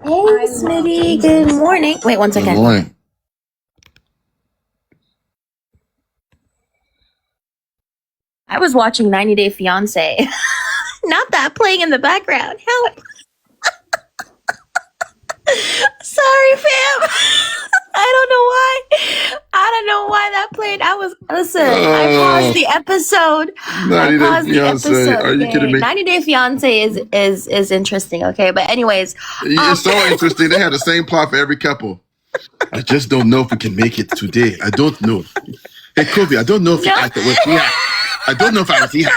Hey, Smitty. Good morning. Wait one Good second. morning. I was watching 90 Day Fiance. Not that playing in the background. Help. Sorry, fam. I don't know why that played. I paused Oh, the episode. I 90 Day paused the Fiance. episode. Are you kidding Okay. me? 90 Day Fiance is interesting. Okay. But anyways, It's um, so interesting. They have the same plot for every couple. I just don't know if we can make it today. I don't know. Hey, Kobe, I don't know if no, I was here. I don't know if I was here.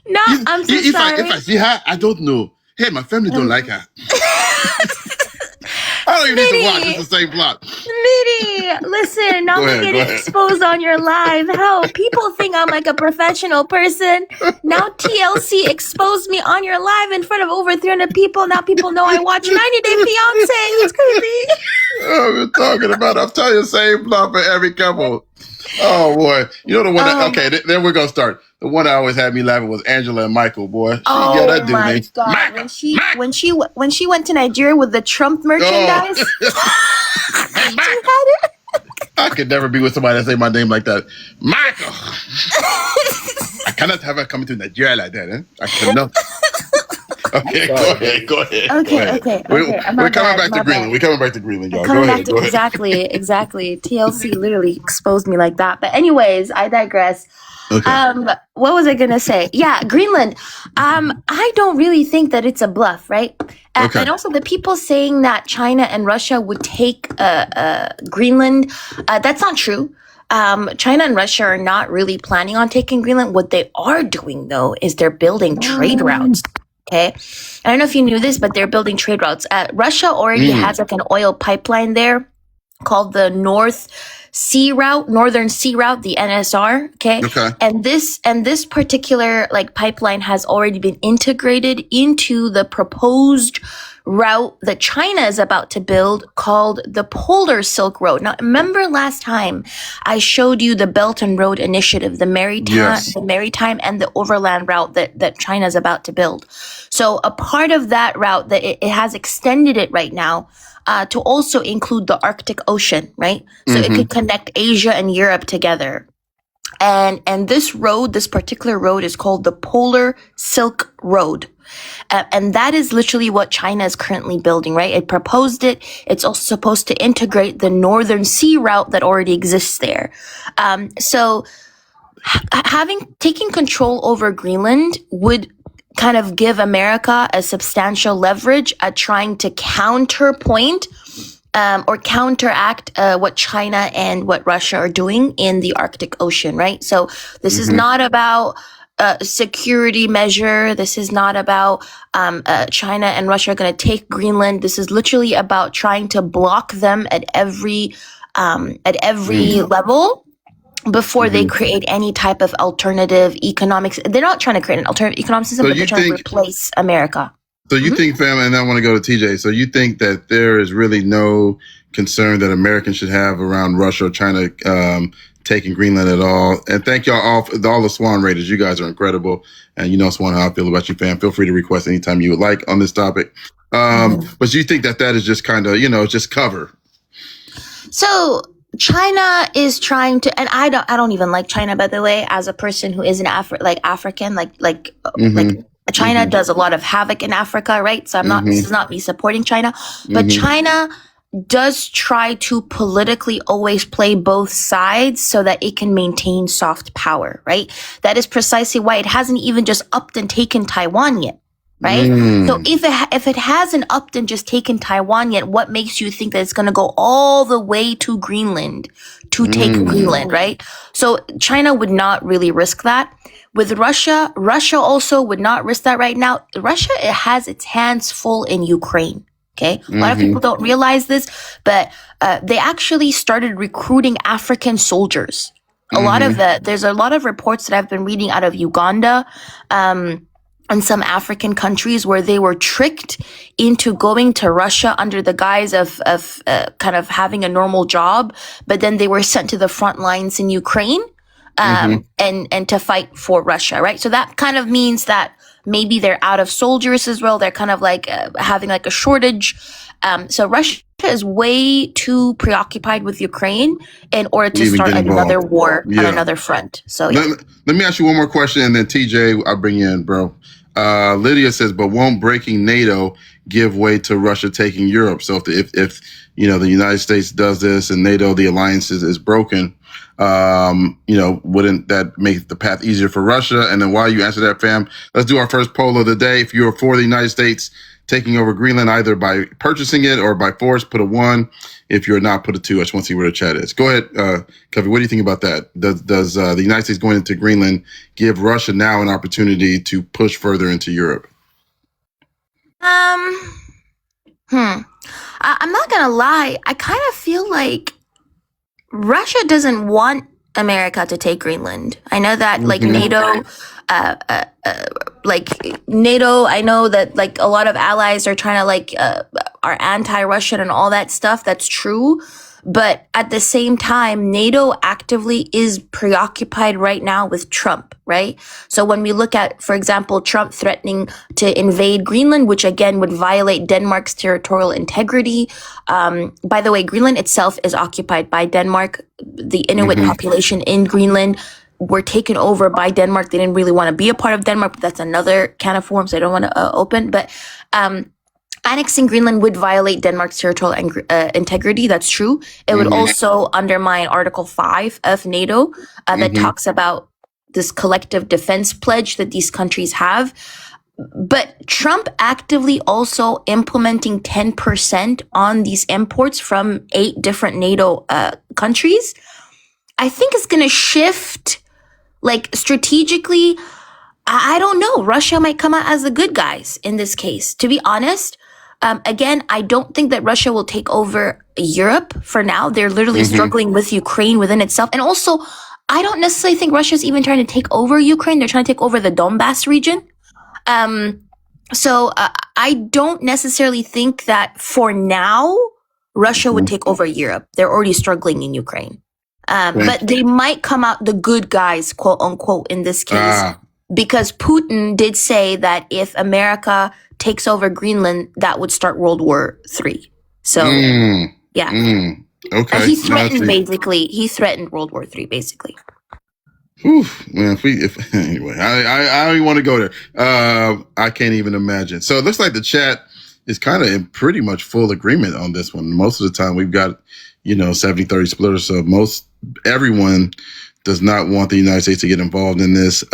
no, I'm so If sorry. I see her, I don't know. Hey, my family don't like her. I don't even need to watch. Smitty. It's the same plot. Smitty, listen, now Go I'm ahead. Go getting ahead. exposed on your live. How people think I'm like a professional person. Now TLC exposed me on your live in front of over 300 people. Now people know I watch 90 Day Fiance. It's crazy. Oh, we're talking about. I'm telling you, the same plot for every couple. Oh boy, you know the one that Um, okay, then we're gonna start. The one that always had me laughing was Angela and Michael. Boy, she yelled oh that dude my name, God. Michael, Michael. When she went to Nigeria with the Trump Oh, merchandise, hey you Michael. had it. I could never be with somebody that say my name like that, Michael. I cannot have her coming to Nigeria like that. I cannot. Okay, go ahead. Go ahead. Okay. We're coming back to Greenland. We're coming back to Greenland, y'all. Go Coming back ahead. to Go ahead. exactly. TLC literally exposed me like that. But anyways, I digress. Okay. What was I gonna say? Yeah, Greenland. I don't really think that it's a bluff, right? Okay. And also the people saying that China and Russia would take Greenland, that's not true. China and Russia are not really planning on taking Greenland. What they are doing though is they're building trade routes. Okay. I don't know if you knew this, but they're building trade routes. Russia already has like an oil pipeline there called the Northern Sea Route, the NSR. Okay. Okay. And this particular like pipeline has already been integrated into the proposed route that China is about to build called the Polar Silk Road. Now, remember last time I showed you the Belt and Road Initiative, the maritime and the overland route that China is about to build. So a part of that route that it has extended it right now to also include the Arctic Ocean, right? So it could connect Asia and Europe together. And this particular road is called the Polar Silk Road. And that is literally what China is currently building, right? It proposed it. It's also supposed to integrate the Northern Sea Route that already exists there. So taking control over Greenland would kind of give America a substantial leverage at trying to counterpoint or counteract what China and what Russia are doing in the Arctic Ocean, right? So this is not about security measure. This is not about China and Russia are going to take Greenland. This is literally about trying to block them at every level before they create any type of alternative economics. They're not trying to create an alternative economic system, but they're trying to replace America. So you think, fam, and I want to go to TJ. So you think that there is really no concern that Americans should have around Russia or China taking Greenland at all? And thank y'all all the Swan Raiders. You guys are incredible. And you know, Swan, how I feel about you, fam. Feel free to request anytime you would like on this topic. But you think that is just kind of, just cover? So China is trying to, and I don't even like China, by the way, as a person who is an African, like China does a lot of havoc in Africa, right? So this is not me supporting China, but China does try to politically always play both sides so that it can maintain soft power, right? That is precisely why it hasn't even just upped and taken Taiwan yet. Right? So if it hasn't upped and just taken Taiwan yet, what makes you think that it's going to go all the way to Greenland to take Greenland, right? So China would not really risk that. With Russia also would not risk that right now. Russia, it has its hands full in Ukraine. Okay. A lot of people don't realize this, but they actually started recruiting African soldiers. There's a lot of reports that I've been reading out of Uganda, and some African countries where they were tricked into going to Russia under the guise of kind of having a normal job, but then they were sent to the front lines in Ukraine, and to fight for Russia, right? So that kind of means that Maybe they're out of soldiers as well. They're kind of like having like a shortage. So Russia is way too preoccupied with Ukraine in order to Even start get another involved. war on Yeah. another front. So yeah. Let me ask you one more question, and then TJ, I'll bring you in, bro. Lydia says, but won't breaking NATO give way to Russia taking Europe? So if you know the United States does this and NATO, the alliance is broken, you know, wouldn't that make the path easier for Russia? And then while you answer that, fam, let's do our first poll of the day. If you're for the United States taking over Greenland, either by purchasing it or by force, put a 1. If you're not, put a 2. I just want to see where the chat is. Go ahead, Covey. What do you think about that? Does the United States going into Greenland give Russia now an opportunity to push further into Europe? I'm not gonna lie. I kind of feel like Russia doesn't want America to take Greenland. I know that like NATO, I know that like a lot of allies are trying to like are anti-Russian and all that stuff. That's true. But at the same time, NATO actively is preoccupied right now with Trump, right? So when we look at, for example, Trump threatening to invade Greenland, which again would violate Denmark's territorial integrity. By the way, Greenland itself is occupied by Denmark. The Inuit population in Greenland were taken over by Denmark. They didn't really want to be a part of Denmark, but that's another can of worms I don't want to open. But annexing Greenland would violate Denmark's territorial integrity. That's true. It would also undermine Article 5 of NATO that talks about this collective defense pledge that these countries have. But Trump actively also implementing 10% on these imports from 8 different NATO countries, I think is going to shift, like strategically. I don't know. Russia might come out as the good guys in this case, to be honest. Again, I don't think that Russia will take over Europe for now. They're literally struggling with Ukraine within itself. And also, I don't necessarily think Russia's even trying to take over Ukraine. They're trying to take over the Donbass region. So I don't necessarily think that for now, Russia would take over Europe. They're already struggling in Ukraine. But they might come out the good guys, quote unquote, in this case. Because Putin did say that if America takes over Greenland, that would start World War III. So, yeah. Okay. He threatened World War III, basically. Whew, man, anyway, I don't even want to go there. I can't even imagine. So it looks like the chat is kind of in pretty much full agreement on this one. Most of the time we've got, 70-30 split or so. Everyone does not want the United States to get involved in this.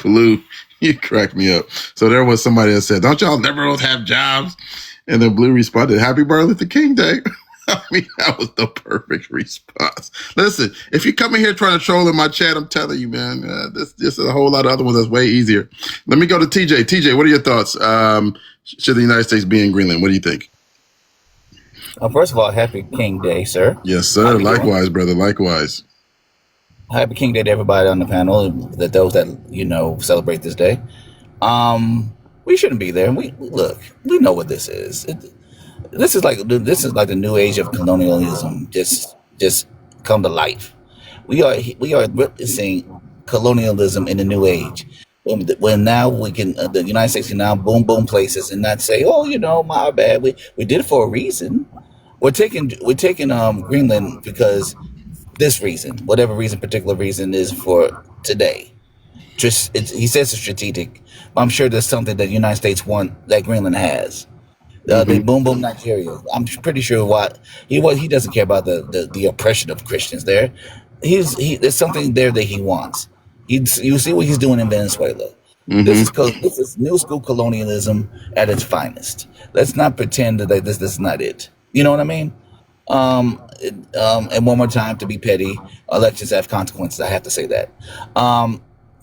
Blue, you cracked me up. So there was somebody that said, don't y'all liberals have jobs? And then Blue responded, happy Martin Luther King Day. I mean, that was the perfect response. Listen, if you come in here trying to troll in my chat, I'm telling you, man, this is a whole lot of other ones that's way easier. Let me go to TJ. TJ, what are your thoughts? Should the United States be in Greenland? What do you think? First of all, happy King Day, sir. Yes, sir. Likewise, brother. Likewise. Happy King Day to everybody on the panel, those that celebrate this day. We shouldn't be there. We know what this is. This is like the new age of colonialism. Just come to life. We are witnessing colonialism in the new age. When now we can, the United States can now boom places and not say, oh, my bad. We did it for a reason. We're taking Greenland because this reason, whatever particular reason is for today. He says it's strategic, but I'm sure there's something that the United States want that Greenland has. They boom Nigeria. I'm pretty sure he doesn't care about the oppression of Christians there. There's something there that he wants. You see what he's doing in Venezuela. This is new school colonialism at its finest. Let's not pretend that this is not it. You know what I mean? And one more time, to be petty, elections have consequences. I have to say that.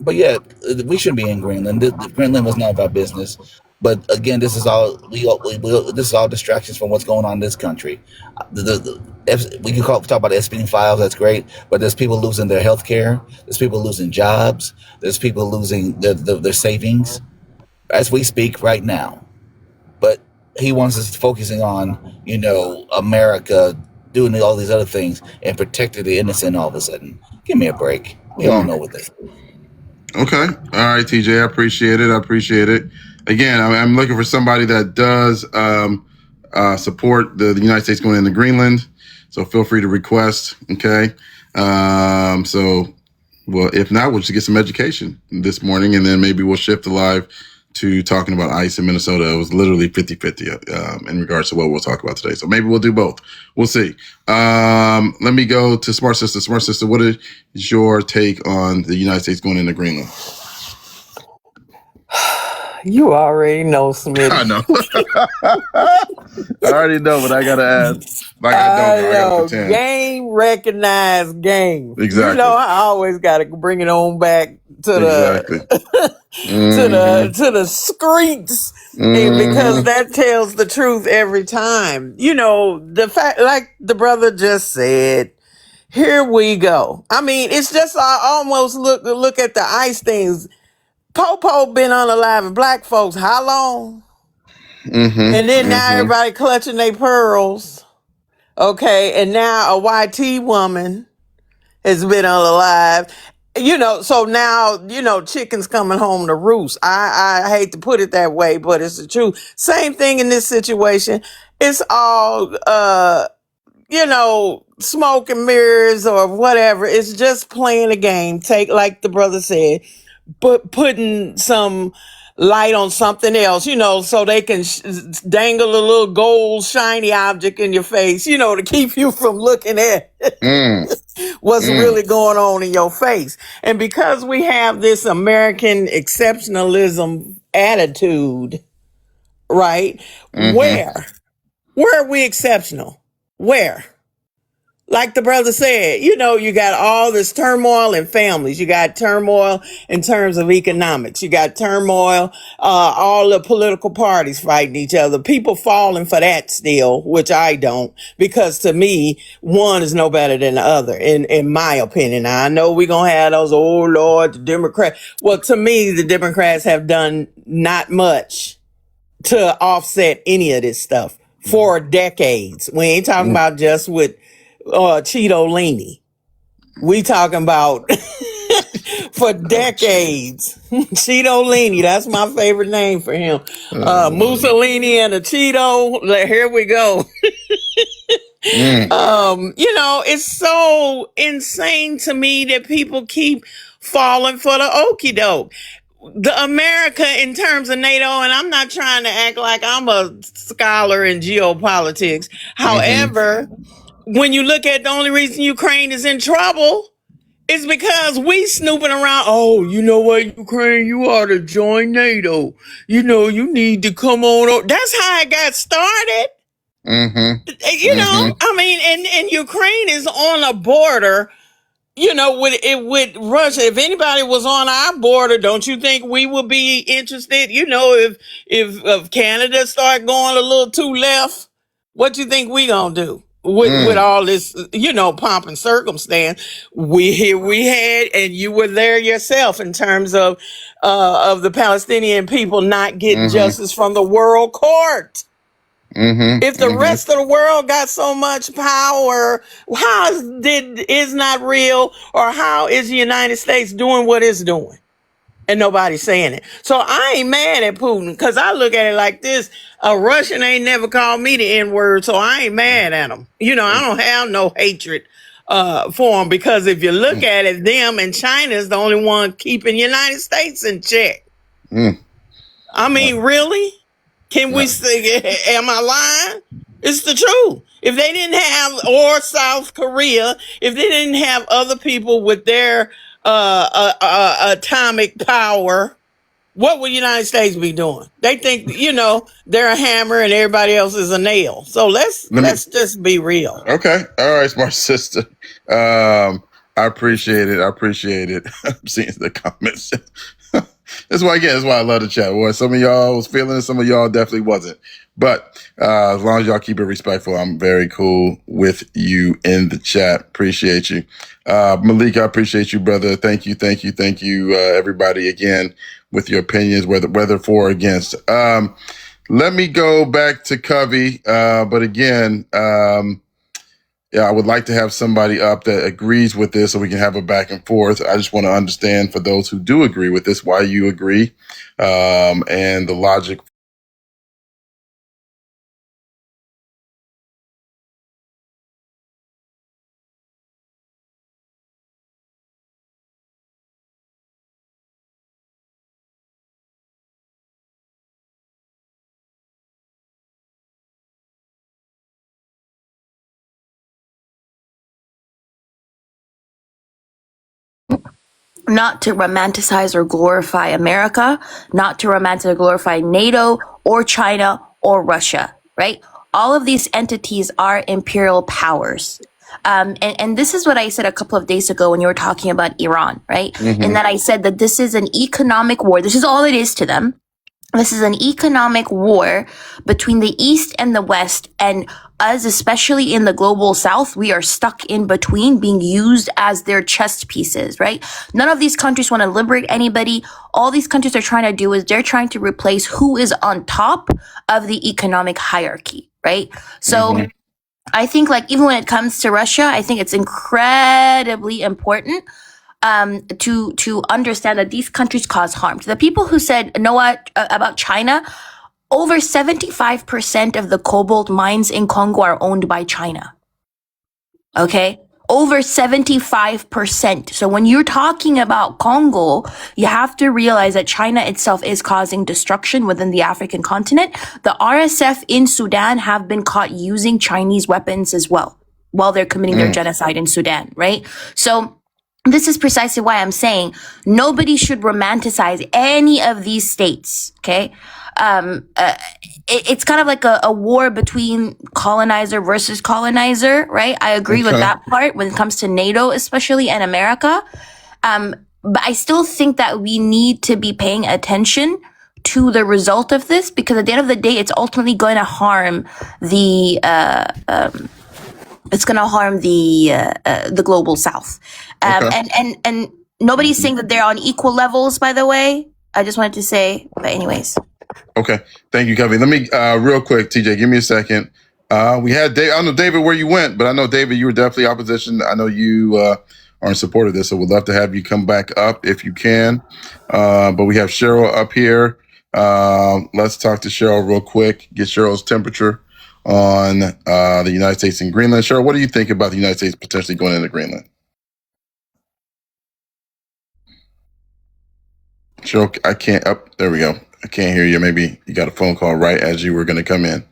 But yeah, we shouldn't be in Greenland. Greenland was not about business. But again, this is all this is all distractions from what's going on in this country. We can talk about Epstein files. That's great, but there's people losing their health care. There's people losing jobs. There's people losing their savings as we speak right now. But he wants us focusing on America doing all these other things and protecting the innocent all of a sudden. Give me a break. We all know what this is. Okay. All right, TJ. I appreciate it. Again, I'm looking for somebody that does support the United States going into Greenland. So feel free to request. Okay. Well, if not, we'll just get some education this morning, and then maybe we'll shift the live to talking about ICE in Minnesota. It was literally 50-50 in regards to what we'll talk about today. So maybe we'll do both. We'll see. Let me go to Smart Sister. Smart Sister, what is your take on the United States going into Greenland? You already know, Smitty. I know. I already know, but I got to ask. Like I got to pretend. Game recognized game. Exactly. You know, I always got to bring it on back to the to the streets because that tells the truth every time. You know, the fact, like the brother just said, here we go. I mean, it's just I almost look at the ICE things. Popo been unaliving black folks how long? And then now everybody clutching their pearls. Okay, and now a YT woman has been unalive. You know, so now, you know, chicken's coming home to roost. I hate to put it that way, but it's the truth. Same thing in this situation. It's all, you know, smoke and mirrors or whatever. It's just playing a game. Take, like the brother said, but putting some light on something else, you know, so they can dangle a little gold shiny object in your face, you know, to keep you from looking at what's really going on in your face. And because we have this American exceptionalism attitude, right? Where are we exceptional? Where? Like the brother said, you know, you got all this turmoil in families. You got turmoil in terms of economics. You got turmoil, all the political parties fighting each other. People falling for that still, which I don't, because to me, one is no better than the other, in my opinion. Now, I know we're going to have those, oh Lord, the Democrats. Well, to me, the Democrats have done not much to offset any of this stuff for decades. We ain't talking about just with Cheeto Leany. We talking about for decades. Cheeto Leany, that's my favorite name for him. Mussolini and a Cheeto. Here we go. You know, it's so insane to me that people keep falling for the okie doke. The America in terms of NATO, and I'm not trying to act like I'm a scholar in geopolitics. However, when you look at the only reason Ukraine is in trouble is because we snooping around. Oh, you know what, Ukraine, you ought to join NATO. You know, you need to come on. That's how it got started. You know, I mean, and Ukraine is on a border, you know, with Russia. If anybody was on our border, don't you think we would be interested? You know, if Canada start going a little too left, what you think we gonna do? With all this, you know, pomp and circumstance, we had, and you were there yourself in terms of the Palestinian people not getting justice from the world court. If the rest of the world got so much power, how is not real, or how is the United States doing what it's doing? And nobody's saying it. So I ain't mad at Putin, because I look at it like this. A Russian ain't never called me the N-word, so I ain't mad at him. You know, I don't have no hatred for him, because if you look at it, them and China is the only one keeping the United States in check. I mean, really? Can we say, am I lying? It's the truth. If they didn't have, or South Korea, if they didn't have other people with their atomic power, what would the United States be doing? They think, you know, they're a hammer and everybody else is a nail. So let's just be real. Okay. All right, smart sister. I appreciate it. I'm seeing the comments. That's why I love the chat. Well, some of y'all was feeling it, some of y'all definitely wasn't. But as long as y'all keep it respectful, I'm very cool with you in the chat. Appreciate you. Malik, I appreciate you, brother. Thank you, everybody, again, with your opinions, whether for or against. Let me go back to Covey. But again, I would like to have somebody up that agrees with this so we can have a back and forth. I just want to understand, for those who do agree with this, why you agree, and the logic. Not to romanticize or glorify America, not to romanticize or glorify NATO or China or Russia, right? All of these entities are imperial powers. And this is what I said a couple of days ago when you were talking about Iran, right? Mm-hmm. And that I said that this is an economic war. This is all it is to them. This is an economic war between the East and the West, and us, especially in the global South, we are stuck in between, being used as their chess pieces, right? None of these countries want to liberate anybody. All these countries are trying to do is they're trying to replace who is on top of the economic hierarchy, right? So I think, like, even when it comes to Russia, I think it's incredibly important to understand that these countries cause harm. To the people who said, know what, about China, over 75% of the cobalt mines in Congo are owned by China. Okay? Over 75%. So when you're talking about Congo, you have to realize that China itself is causing destruction within the African continent. The RSF in Sudan have been caught using Chinese weapons as well while they're committing their genocide in Sudan, right? So this is precisely why I'm saying nobody should romanticize any of these states, okay? It's kind of like a war between colonizer versus colonizer, right? I agree with that part when it comes to NATO, especially, and America. But I still think that we need to be paying attention to the result of this, because at the end of the day, it's ultimately going to harm the global South. And nobody's saying that they're on equal levels, by the way. I just wanted to say, but anyways. Okay. Thank you, Kevin. Let me, real quick, TJ, give me a second. We had Dave. I don't know, David, where you went, but I know, David, you were definitely opposition. I know you are in support of this, so we'd love to have you come back up if you can. But we have Cheryl up here. Let's talk to Cheryl real quick, get Cheryl's temperature on the United States and Greenland. Cheryl, what do you think about the United States potentially going into Greenland? Cheryl, I can't, there we go. I can't hear you. Maybe you got a phone call right as you were going to come in.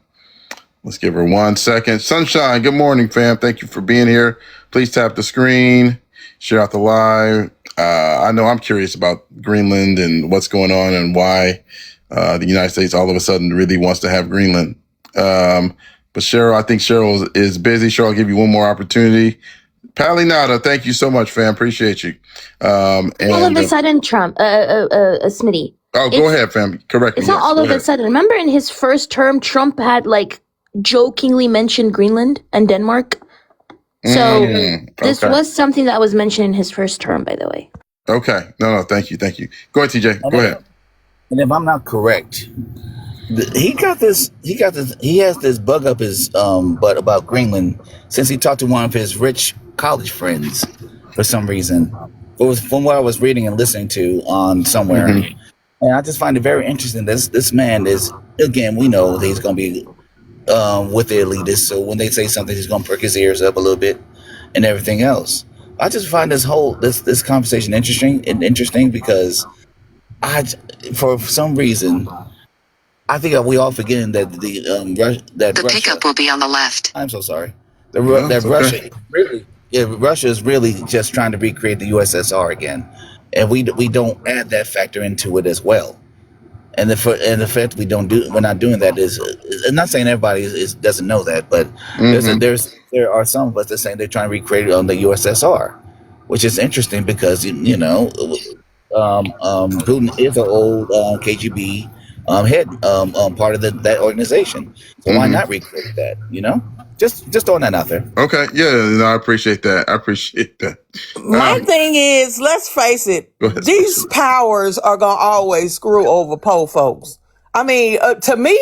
Let's give her 1 second. Sunshine, good morning, fam. Thank you for being here. Please tap the screen, share out the live. I know I'm curious about Greenland and what's going on and why the United States all of a sudden really wants to have Greenland. But Cheryl, I think Cheryl is busy. Cheryl, I'll give you one more opportunity. Pally Nada, thank you so much, fam. Appreciate you. All of a sudden, Trump, Smitty. Oh, go ahead, fam. Correct me. It's not all of a sudden. Remember in his first term, Trump had like jokingly mentioned Greenland and Denmark. So this was something that was mentioned in his first term, by the way. Okay. No, thank you. Go ahead, TJ. Go ahead. And if I'm not correct, he has this bug up his butt about Greenland since he talked to one of his rich college friends for some reason. It was from what I was reading and listening to on somewhere. And I just find it very interesting. This man is, again, we know that he's going to be with the elitists. So when they say something, he's going to perk his ears up a little bit and everything else. I just find this conversation interesting because for some reason, I think we all forgetting that Russia, pickup will be on the left. I'm so sorry. Russia is really just trying to recreate the USSR again, and we don't add that factor into it as well. And the fact we're not doing that is I'm not saying everybody doesn't know that, but there are some of us that saying they're trying to recreate it on the USSR, which is interesting because Putin is an old KGB head part of that organization. So why not recreate that? Just throwing that out there. Okay, yeah, I appreciate that. My thing is, let's face it, these powers are gonna always screw over poor folks. I mean, to me,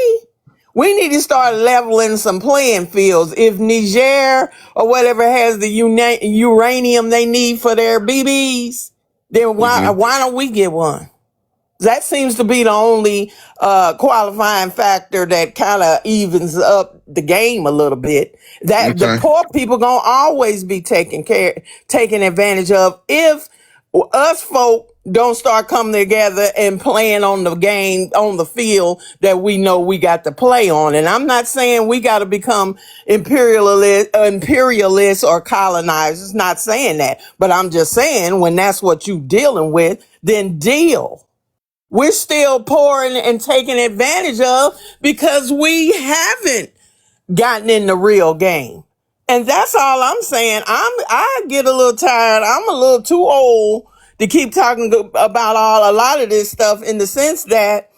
We need to start leveling some playing fields. If Niger or whatever has the uranium they need for their BBs, then why don't we get one? That seems to be the only qualifying factor that kind of evens up the game a little bit. That the poor people gonna always be taken advantage of if us folk don't start coming together and playing on the game, on the field that we know we got to play on. And I'm not saying we got to become imperialists or colonizers. Not saying that, but I'm just saying when that's what you dealing with, then deal. We're still pouring and taking advantage of because we haven't gotten in the real game. And that's all I'm saying. I get a little tired. I'm a little too old to keep talking about a lot of this stuff in the sense that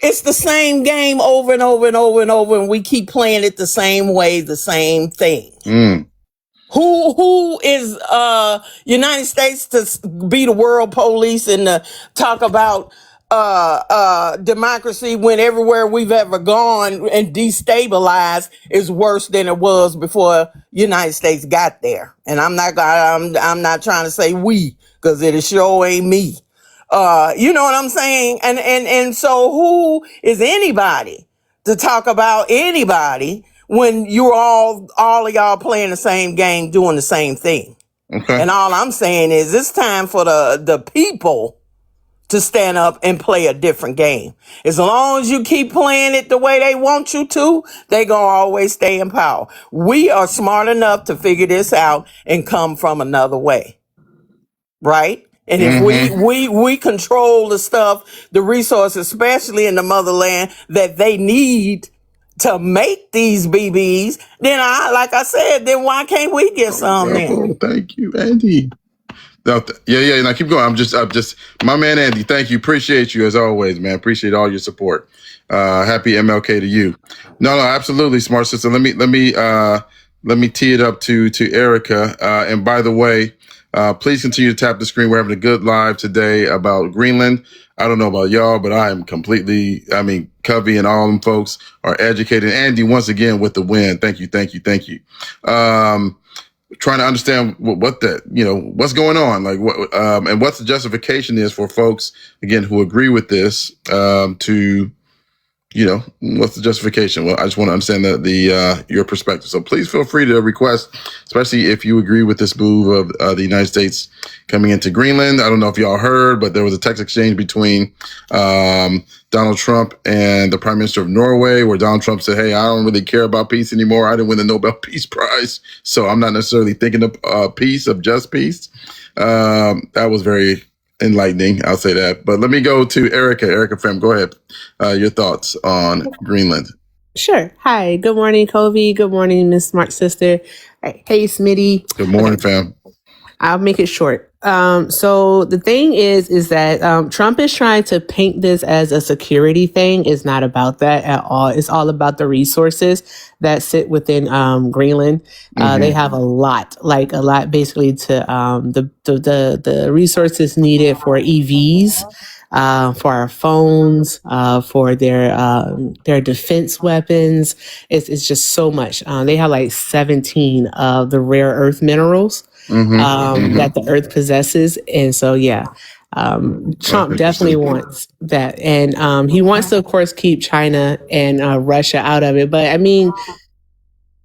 it's the same game over and over and over and over, and we keep playing it the same way, the same thing. Who is United States to be the world police and to talk about democracy when everywhere we've ever gone and destabilized is worse than it was before United States got there? And I'm not trying to say we, because it sure ain't me. You know what I'm saying? And so who is anybody to talk about anybody when you're all of y'all playing the same game, doing the same thing? Okay. And all I'm saying is it's time for the people to stand up and play a different game. As long as you keep playing it the way they want you to, they gonna always stay in power. We are smart enough to figure this out and come from another way. Right? And if we control the stuff, the resources, especially in the motherland, that they need to make these BBs, then like I said, then why can't we get some then? Thank you, Andy. No, yeah. Now keep going. I'm just, my man, Andy. Thank you. Appreciate you as always, man. Appreciate all your support. Happy MLK to you. No, absolutely, smart sister. Let me tee it up to Erica. And by the way, please continue to tap the screen. We're having a good live today about Greenland. I don't know about y'all, but I am Covey and all them folks are educated. Andy, once again, with the win. Thank you. Trying to understand what's going on, like what, and what's the justification is for folks, again, who agree with this, what's the justification? Well, I just want to understand your perspective. So please feel free to request, especially if you agree with this move of the United States coming into Greenland. I don't know if y'all heard, but there was a text exchange between Donald Trump and the Prime Minister of Norway, where Donald Trump said, "Hey, I don't really care about peace anymore. I didn't win the Nobel Peace Prize, so I'm not necessarily thinking of peace, of just peace." That was very enlightening, I'll say that. But let me go to Erica. Erica, fam, go ahead. Your thoughts on Greenland. Sure. Hi. Good morning, Covey. Good morning, Miss Smart Sister. Hey, Smitty. Good morning, fam. I'll make it short. So the thing is that Trump is trying to paint this as a security thing. It's not about that at all. It's all about the resources that sit within Greenland. They have a lot basically to the resources needed for EVs, for our phones, for their defense weapons. It's just so much. They have like 17 of the rare earth minerals that the earth possesses. And so, Trump definitely wants that. And he wants to, of course, keep China and Russia out of it. But I mean,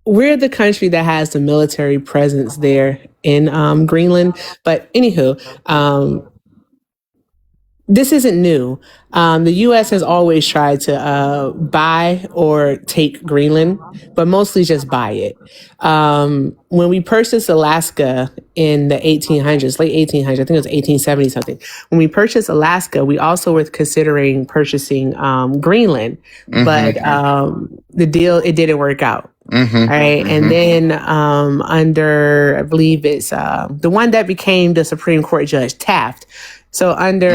we're the country that has the military presence there in Greenland. But anywho, this isn't new. The U.S. has always tried to buy or take Greenland, but mostly just buy it. When we purchased Alaska in the 1800s, late 1800s, I think it was 1870 something. When we purchased Alaska, we also were considering purchasing Greenland, but the deal, it didn't work out. Right. And then under, I believe it's the one that became the Supreme Court judge, Taft. So under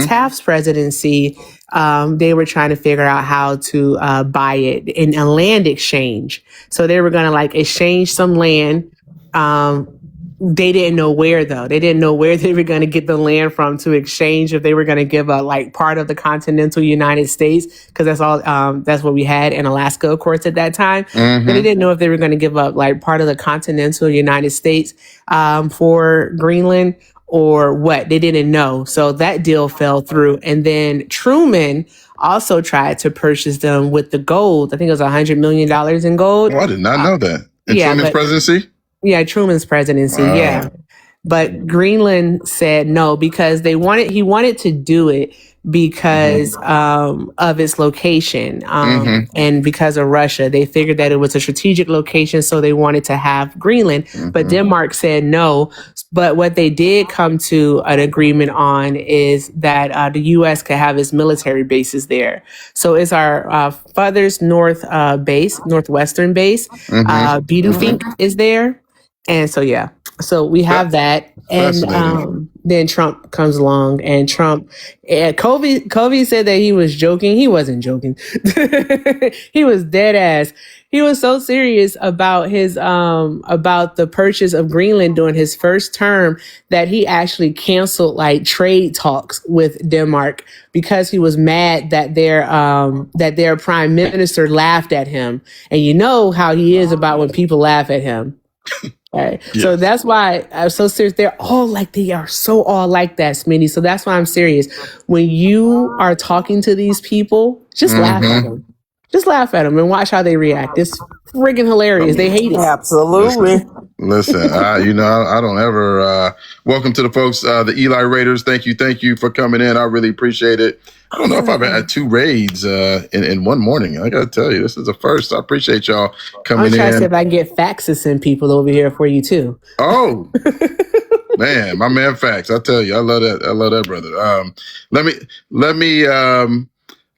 Taft's presidency, they were trying to figure out how to buy it in a land exchange. So they were going to like exchange some land They didn't know where, though. They didn't know where they were going to get the land from to exchange, if they were going to give up like part of the continental United States, because that's all. That's what we had in Alaska, of course, at that time. But they didn't know if they were going to give up like part of the continental United States for Greenland or what. They didn't know. So that deal fell through. And then Truman also tried to purchase them with the gold. I think it was $100 million in gold. Oh, I did not know that. In Truman's presidency? Yeah, Truman's presidency. Wow. Yeah. But Greenland said no, because he wanted to do it because of its location and because of Russia. They figured that it was a strategic location, so they wanted to have Greenland. But Denmark said no. But what they did come to an agreement on is that the U.S. could have its military bases there. So it's our furthest northwestern base. Bidefink is there. And so, yeah, so we have that. And then Trump comes along, and Covey said that he was joking. He wasn't joking. He was dead ass. He was so serious about his about the purchase of Greenland during his first term that he actually canceled like trade talks with Denmark because he was mad that their prime minister laughed at him. And you know how he is about when people laugh at him. Right. Yes. So that's why I'm so serious. They are so all like that, Smitty. So that's why I'm serious. When you are talking to these people, just laugh at them. Just laugh at them and watch how they react. It's friggin' hilarious. They hate it. Absolutely. Listen, I don't ever. Welcome to the folks, the Eli Raiders. Thank you for coming in. I really appreciate it. I don't know if I've had 2 raids in one morning. I gotta tell you, this is the first. I appreciate y'all coming in. I'm trying to see if I can get faxes and people over here for you too. Oh, man, my man Fax. I tell you, I love that brother.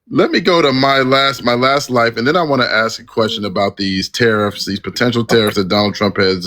Let me go to my last life, and then I want to ask a question about these tariffs, these potential tariffs that Donald Trump has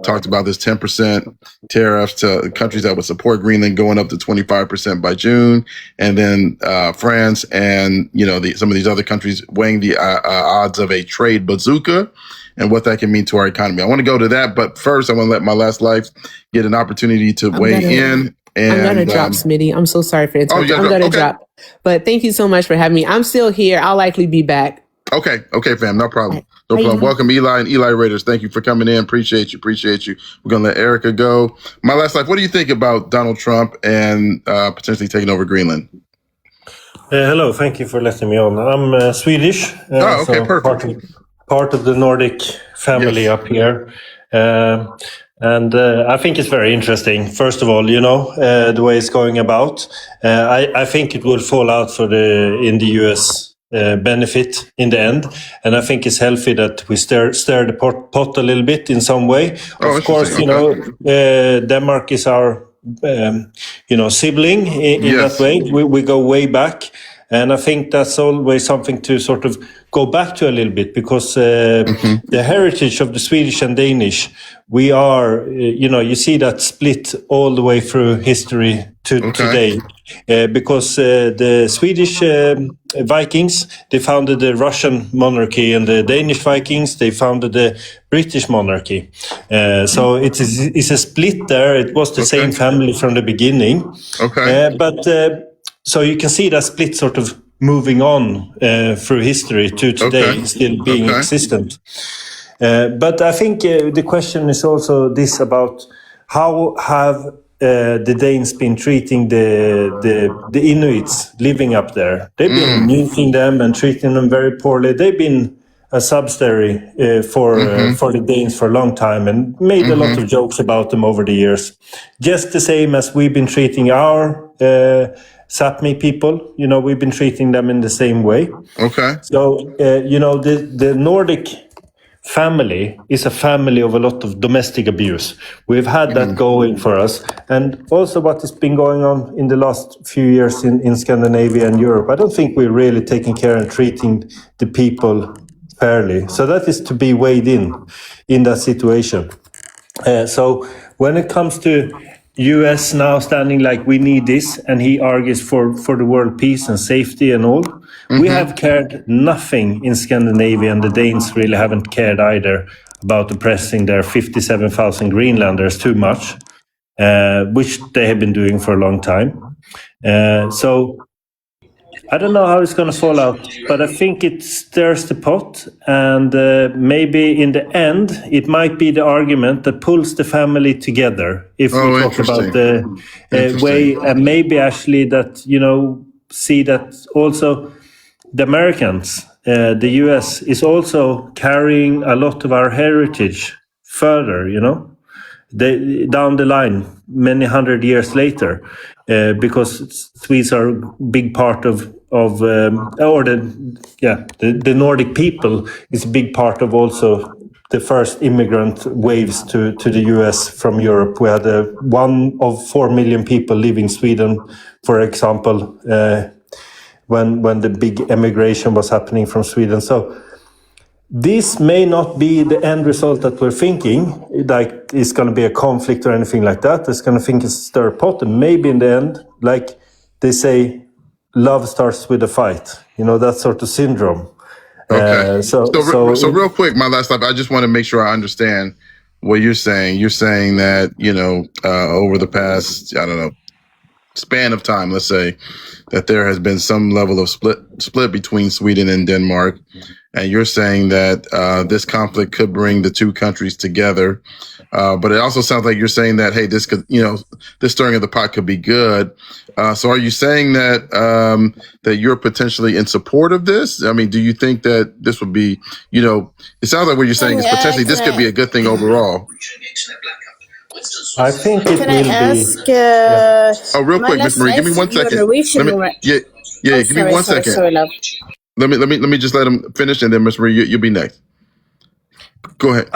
talked about. This 10% tariffs to countries that would support Greenland going up to 25% by June, and then France and some of these other countries weighing the odds of a trade bazooka and what that can mean to our economy. I want to go to that, but first I want to let my last life get an opportunity to weigh in. And, I'm going to drop, Smitty. I'm so sorry for interrupting. I'm going to drop. But thank you so much for having me. I'm still here. I'll likely be back. Okay, fam. No problem. No problem. Welcome, Eli and Eli Raiders. Thank you for coming in. Appreciate you. We're going to let Erica go. My last life, what do you think about Donald Trump and potentially taking over Greenland? Hello. Thank you for letting me on. I'm Swedish. Okay, perfect. Part of the Nordic family up here. And I think it's very interesting. First of all, the way it's going about. I think it will fall out in the US benefit in the end. And I think it's healthy that we stir the pot a little bit in some way. Of course, Denmark is our sibling in that way. We go way back. And I think that's always something to sort of go back to a little bit, because the heritage of the Swedish and Danish, we are, you see that split all the way through history to today. Because the Swedish Vikings, they founded the Russian monarchy, and the Danish Vikings, they founded the British monarchy. So it's a split there. It was the same family from the beginning. So you can see that split sort of moving on through history to today, still being existent. But I think the question is also this about how have the Danes been treating the Inuits living up there. They've been nuking them and treating them very poorly. They've been a subsidiary for the Danes for a long time, and made a lot of jokes about them over the years. Just the same as we've been treating our Sapmi people, we've been treating them in the same way. So, the Nordic family is a family of a lot of domestic abuse. We've had that going for us. And also what has been going on in the last few years in Scandinavia and Europe, I don't think we're really taking care and treating the people fairly. So that is to be weighed in that situation. So when it comes to US now standing like we need this, and he argues for the world peace and safety and all. We have cared nothing in Scandinavia, and the Danes really haven't cared either about oppressing their 57,000 Greenlanders too much, which they have been doing for a long time. So I don't know how it's going to fall out, but I think it stirs the pot, and maybe in the end, it might be the argument that pulls the family together. If we talk about the way, and maybe actually that, see that also the Americans, the US is also carrying a lot of our heritage further, down the line, many hundred years later, because Swedes are a big part of the Nordic people is a big part of also the first immigrant waves to the US from Europe. We had 1 of 4 million people leaving Sweden, for example, when the big emigration was happening from Sweden. So this may not be the end result that we're thinking, like it's going to be a conflict or anything like that. It's going to think it's stir pot, and maybe in the end, like they say, love starts with a fight. That sort of syndrome. Okay. So real quick, my last slide. I just want to make sure I understand what you're saying. You're saying that over the past, I don't know, span of time, let's say, that there has been some level of split between Sweden and Denmark, and you're saying that this conflict could bring the two countries together. But it also sounds like you're saying that, hey, this could, this stirring of the pot could be good. So are you saying that that you're potentially in support of this? I mean, do you think that this would be, it sounds like what you're saying is potentially this could be a good thing overall. I think it Can will I ask? Oh, real quick, Miss Marie, give me 1 second. Give me 1 second. Sorry, love. Let me just let him finish, and then Miss Marie, you'll be next. Go ahead.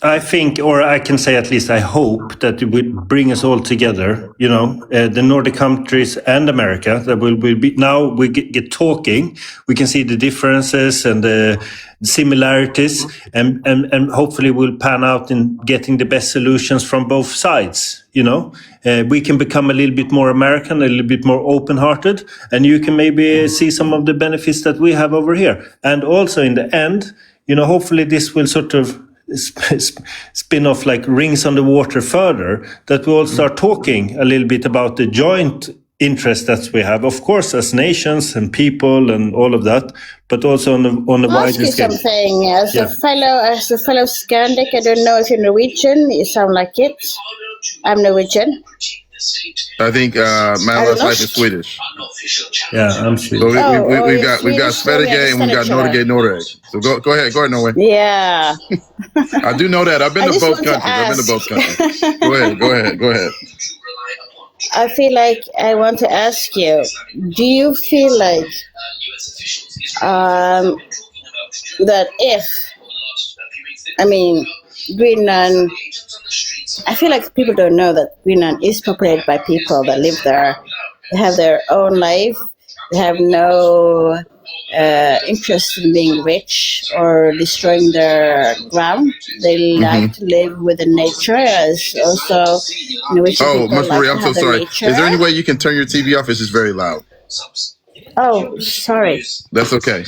I think, or I can say at least I hope that it will bring us all together, the Nordic countries and America, that will be, now we get talking, we can see the differences and the similarities, and hopefully we'll pan out in getting the best solutions from both sides, we can become a little bit more American, a little bit more open-hearted, and you can maybe see some of the benefits that we have over here. And also in the end, hopefully this will sort of spin off like rings on the water further, that we all start talking a little bit about the joint interest that we have, of course, as nations and people and all of that, but also on the wider scale. Something as a fellow Scandic. I don't know if you're Norwegian. You sound like it. I'm Norwegian. I think Mal's life is Swedish. Yeah, I'm Swedish. So we've got Sverige and we've got Norge. So go ahead, Norway. Yeah. I do know that. I've been to both countries. Go ahead. I feel like I want to ask you, do you feel like that Greenland, I feel like people don't know that Greenland is populated by people that live there. They have their own life. They have no interest in being rich or destroying their ground. They like to live with the nature, as also Norwegian people Miss Marie, I'm so sorry. Nature. Is there any way you can turn your TV off? It's just very loud. Oh, sorry. That's okay.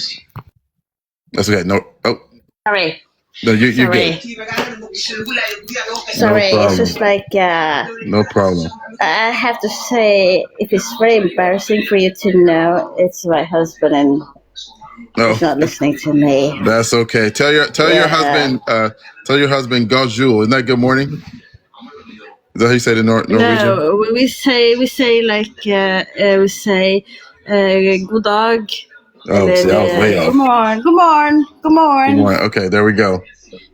No. Oh. Sorry. No, you're good. Sorry, no it's just like no problem. I have to say, if it's very embarrassing for you to know, it's my husband and he's not listening to me. That's okay. Tell your husband Gajul. Isn't that good morning? Is that how you say the Norwegian? No, we say good dag. Oh, see, I was way off. Good morning. Okay, there we go.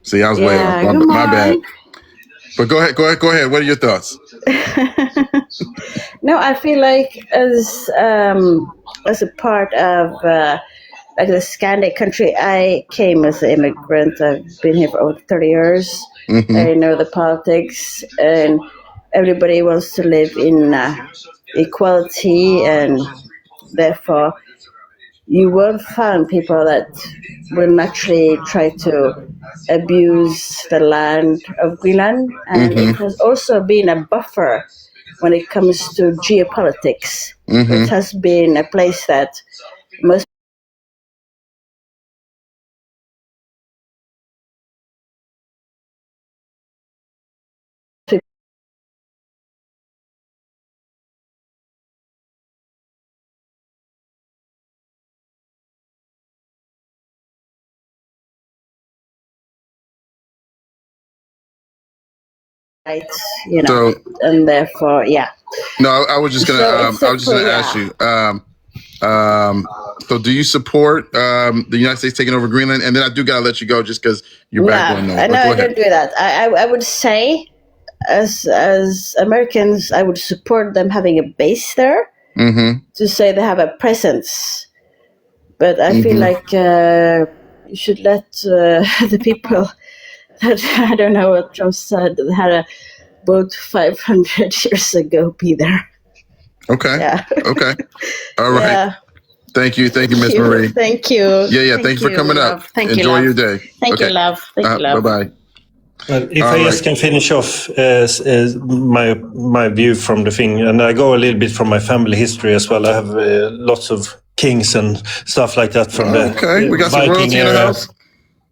See, I was way off. My bad. But go ahead. What are your thoughts? No, I feel like as a part of like the Scandic country, I came as an immigrant. I've been here for over 30 years. Mm-hmm. I know the politics, and everybody wants to live in equality, and therefore you won't find people that will naturally try to abuse the land of Greenland. And it has also been a buffer when it comes to geopolitics. It has been a place that most So, and therefore, yeah. no, I was just gonna, ask you. So do you support the United States taking over Greenland? And then I do gotta let you go just because you're back on. No, I don't do that. I would say, as Americans, I would support them having a base there, to say they have a presence. But I feel like you should let the people that, I don't know what Trump said, had a boat 500 years ago be there. Okay. Yeah. Okay. All right. Yeah. Thank you, Miss Marie. Thank you. Yeah. Thanks for coming up. Enjoy your day. Thank you, love. Thank you, love. Bye-bye. If I just can finish off as my view from the thing, and I go a little bit from my family history as well. I have lots of kings and stuff like that from the we got some Viking royalty in the era. house.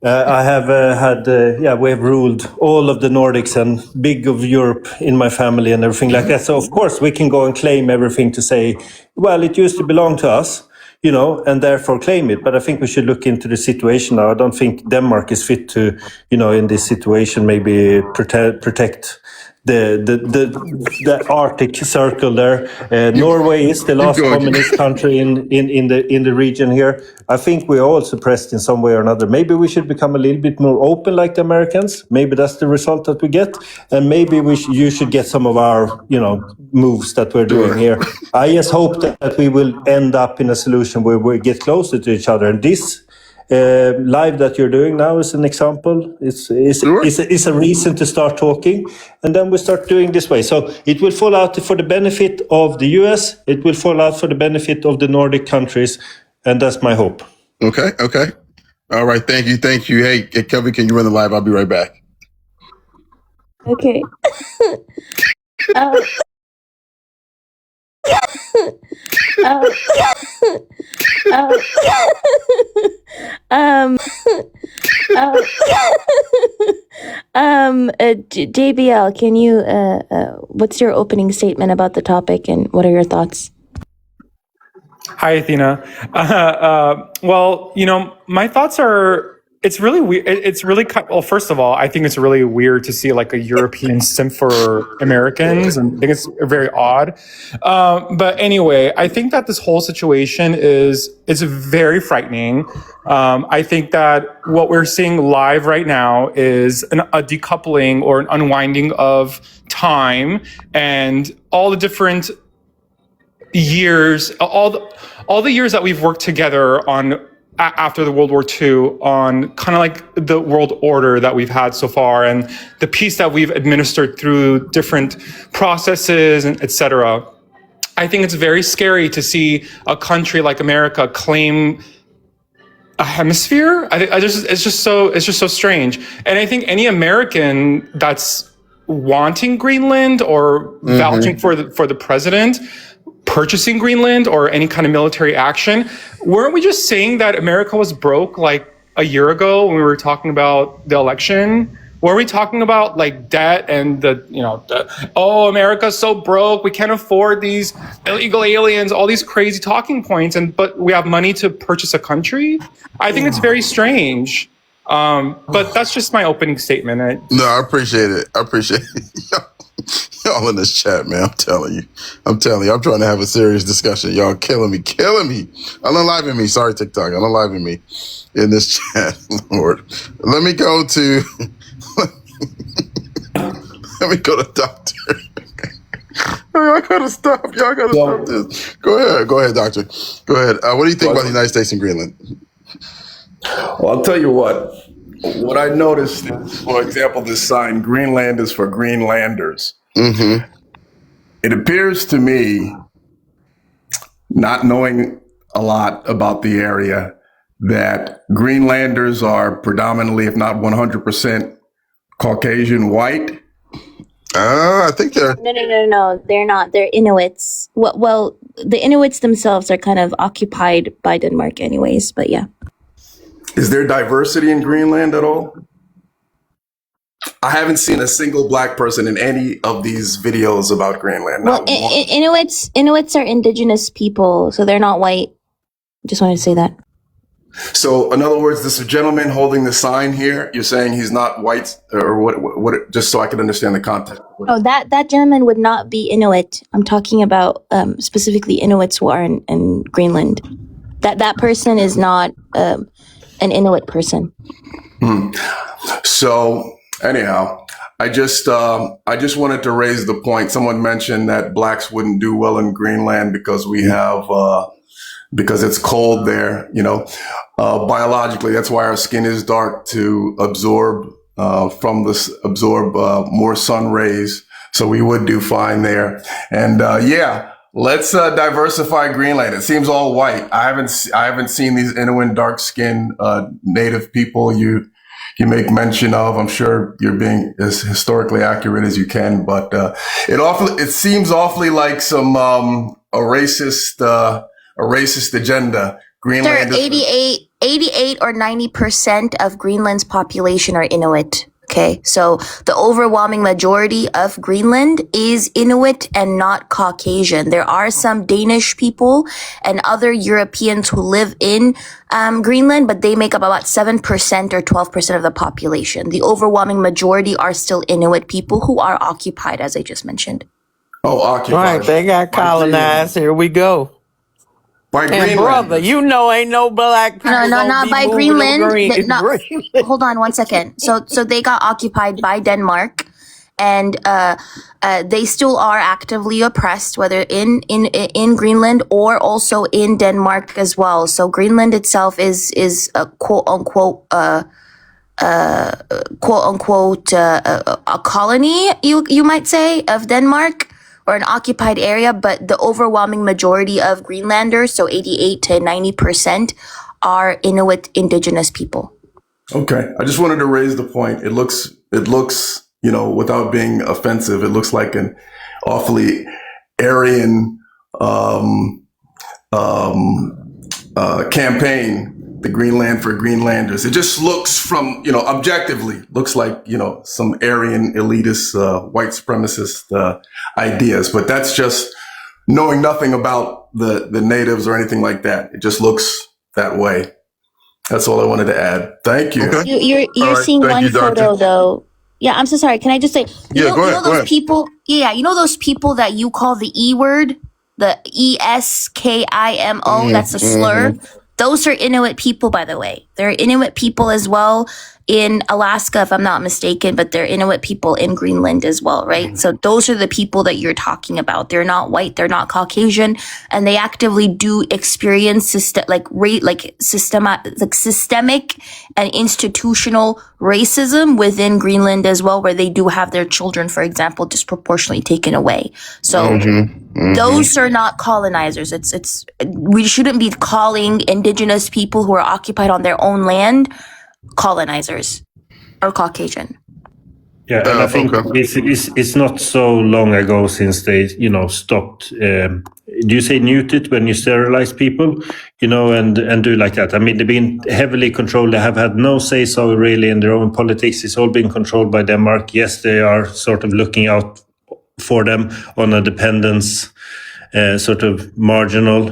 I have we have ruled all of the Nordics and big of Europe in my family and everything like that. So of course we can go and claim everything to say, well, it used to belong to us, and therefore claim it. But I think we should look into the situation now. I don't think Denmark is fit to, in this situation, maybe protect the Arctic Circle there. Norway is the last communist country in the region here. I think we are all suppressed in some way or another. Maybe we should become a little bit more open like the Americans. Maybe that's the result that we get, and maybe you should get some of our moves that we're doing here. I just hope that we will end up in a solution where we get closer to each other, and this live that you're doing now is an example. It's a reason to start talking, and then we start doing this way. So it will fall out for the benefit of the US. It will fall out for the benefit of the Nordic countries, and that's my hope. Okay. All right. Thank you. Hey, Kevin, can you run the live? I'll be right back. Okay. JBL, can you, what's your opening statement about the topic and what are your thoughts? Hi, Athena. Well, my thoughts are, it's really weird. Well, first of all, I think it's really weird to see like a European simp for Americans, and I think it's very odd. But anyway, I think that this whole situation is very frightening. I think that what we're seeing live right now is a decoupling or an unwinding of time and all the different years, all the years that we've worked together on after the World War II on kind of like the world order that we've had so far and the peace that we've administered through different processes and et cetera. I think it's very scary to see a country like America claim a hemisphere. It's just so strange. And I think any American that's wanting Greenland or vouching for the president purchasing Greenland or any kind of military action, weren't we just saying that America was broke like a year ago when we were talking about the election? Were we talking about like debt and America's so broke, we can't afford these illegal aliens, all these crazy talking points, but we have money to purchase a country? I think it's very strange. But that's just my opening statement. No, I appreciate it. Y'all in this chat, man. I'm telling you. I'm trying to have a serious discussion. Y'all killing me. Unaliving me. Sorry, TikTok. Unaliving me in this chat. Lord. Let me go to Doctor. Y'all gotta stop this. Go ahead, Doctor. Go ahead. What do you think about the United States and Greenland? Well, I'll tell you what. What I noticed is, for example, this sign, Greenland is for Greenlanders. Mm-hmm. It appears to me, not knowing a lot about the area, that Greenlanders are predominantly, if not 100%, Caucasian white. I think they're... No, they're not. They're Inuits. Well, the Inuits themselves are kind of occupied by Denmark anyways, but yeah. Is there diversity in Greenland at all? I haven't seen a single black person in any of these videos about Greenland. Well, Inuits are indigenous people, so they're not white. Just wanted to say that. So, in other words, this gentleman holding the sign here, you're saying he's not white, or what? Just so I can understand the context. Oh, that gentleman would not be Inuit. I'm talking about specifically Inuits who are in Greenland. That person is not an Inuit person. So, anyhow, I just wanted to raise the point. Someone mentioned that blacks wouldn't do well in Greenland because we have. Because it's cold there, biologically, that's why our skin is dark, to absorb more sun rays. So we would do fine there. And let's diversify Greenland. It seems all white. I haven't seen these Inuit dark skinned native people you make mention of. I'm sure you're being as historically accurate as you can, but it seems awfully like some a racist agenda. Greenland. Sir, 88 or 90% of Greenland's population are Inuit. Okay, so the overwhelming majority of Greenland is Inuit and not Caucasian. There are some Danish people and other Europeans who live in Greenland, but they make up about 7% or 12% of the population. The overwhelming majority are still Inuit people who are occupied, as I just mentioned. Oh, occupied. Right, they got colonized. Here we go. By And Greenland. brother, ain't no black people. No, gonna not be by moving to Greenland. Greenland. Hold on one second. So they got occupied by Denmark, and they still are actively oppressed, whether in Greenland or also in Denmark as well. So Greenland itself is a quote unquote a colony, you might say, of Denmark, or an occupied area, but the overwhelming majority of Greenlanders, so 88 to 90%, are Inuit indigenous people. Okay, I just wanted to raise the point. It looks, without being offensive, it looks like an awfully Aryan campaign. The Greenland for Greenlanders. It just looks objectively, looks like, some Aryan elitist, white supremacist ideas. But that's just knowing nothing about the natives or anything like that. It just looks that way. That's all I wanted to add. Thank you. Okay. You're right. seeing Thank one you, Doctor. photo though. Yeah, I'm so sorry. Can I just say, Go ahead. people? Yeah, you know those people that you call the E word, the ESKIMO. That's a slur. Those are Inuit people, by the way. They're Inuit people as well in Alaska, if I'm not mistaken, but they're Inuit people in Greenland as well, right? So those are the people that you're talking about. They're not white, they're not Caucasian, and they actively do experience systemic and institutional racism within Greenland as well, where they do have their children, for example, disproportionately taken away. So those are not colonizers. We shouldn't be calling indigenous people who are occupied on their own land colonizers or Caucasian. Yeah, and I think it's not so long ago since they, stopped. Do you say neutered when you sterilize people, and do like that? I mean, they've been heavily controlled. They have had no say so really in their own politics. It's all been controlled by Denmark. Yes, they are sort of looking out for them on a dependence. Sort of marginal,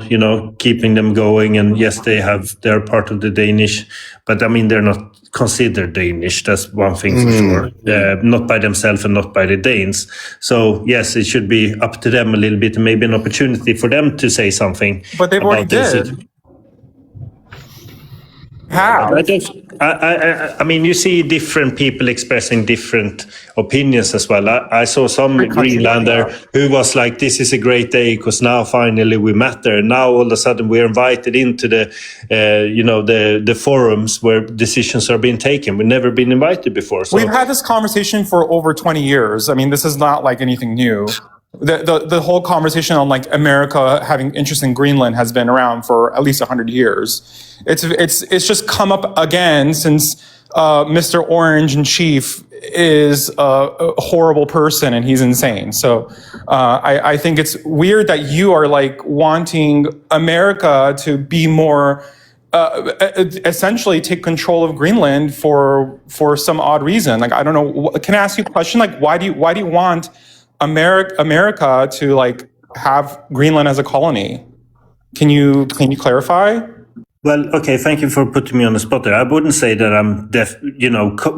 keeping them going. And yes, they're part of the Danish, but I mean, they're not considered Danish. That's one thing for sure. Not by themselves and not by the Danes. So yes, it should be up to them a little bit, and maybe an opportunity for them to say something. But they've already did. How? I mean, you see different people expressing different opinions as well. I saw some Greenlander who was like, this is a great day because now finally we matter. And now all of a sudden we're invited into the forums where decisions are being taken. We've never been invited before. So we've had this conversation for over 20 years. I mean, this is not like anything new. The whole conversation on like America having interest in Greenland has been around for at least 100 years. It's just come up again since Mr. Orange in Chief is a horrible person and he's insane. So I think it's weird that you are like wanting America to be more essentially take control of Greenland for some odd reason. Like, I don't know. Can I ask you a question? Like, why do you want America to like have Greenland as a colony? Can you clarify? Well, okay, thank you for putting me on the spot there. I wouldn't say that I'm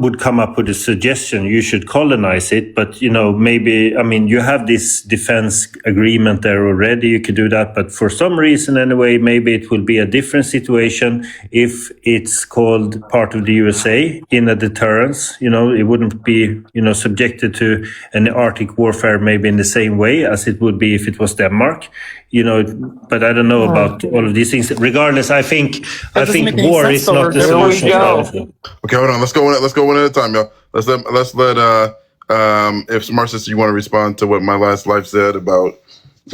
would come up with a suggestion you should colonize it, but maybe, I mean, you have this defense agreement there already. You could do that, but for some reason anyway, maybe it will be a different situation if it's called part of the USA in a deterrence. It wouldn't be subjected to an Arctic warfare maybe in the same way as it would be if it was Denmark. But I don't know about all of these things. Regardless, I think war is not the solution. Okay, hold on. Let's go one at a time, y'all. Let's let if Smart Sister, you want to respond to what my last life said about,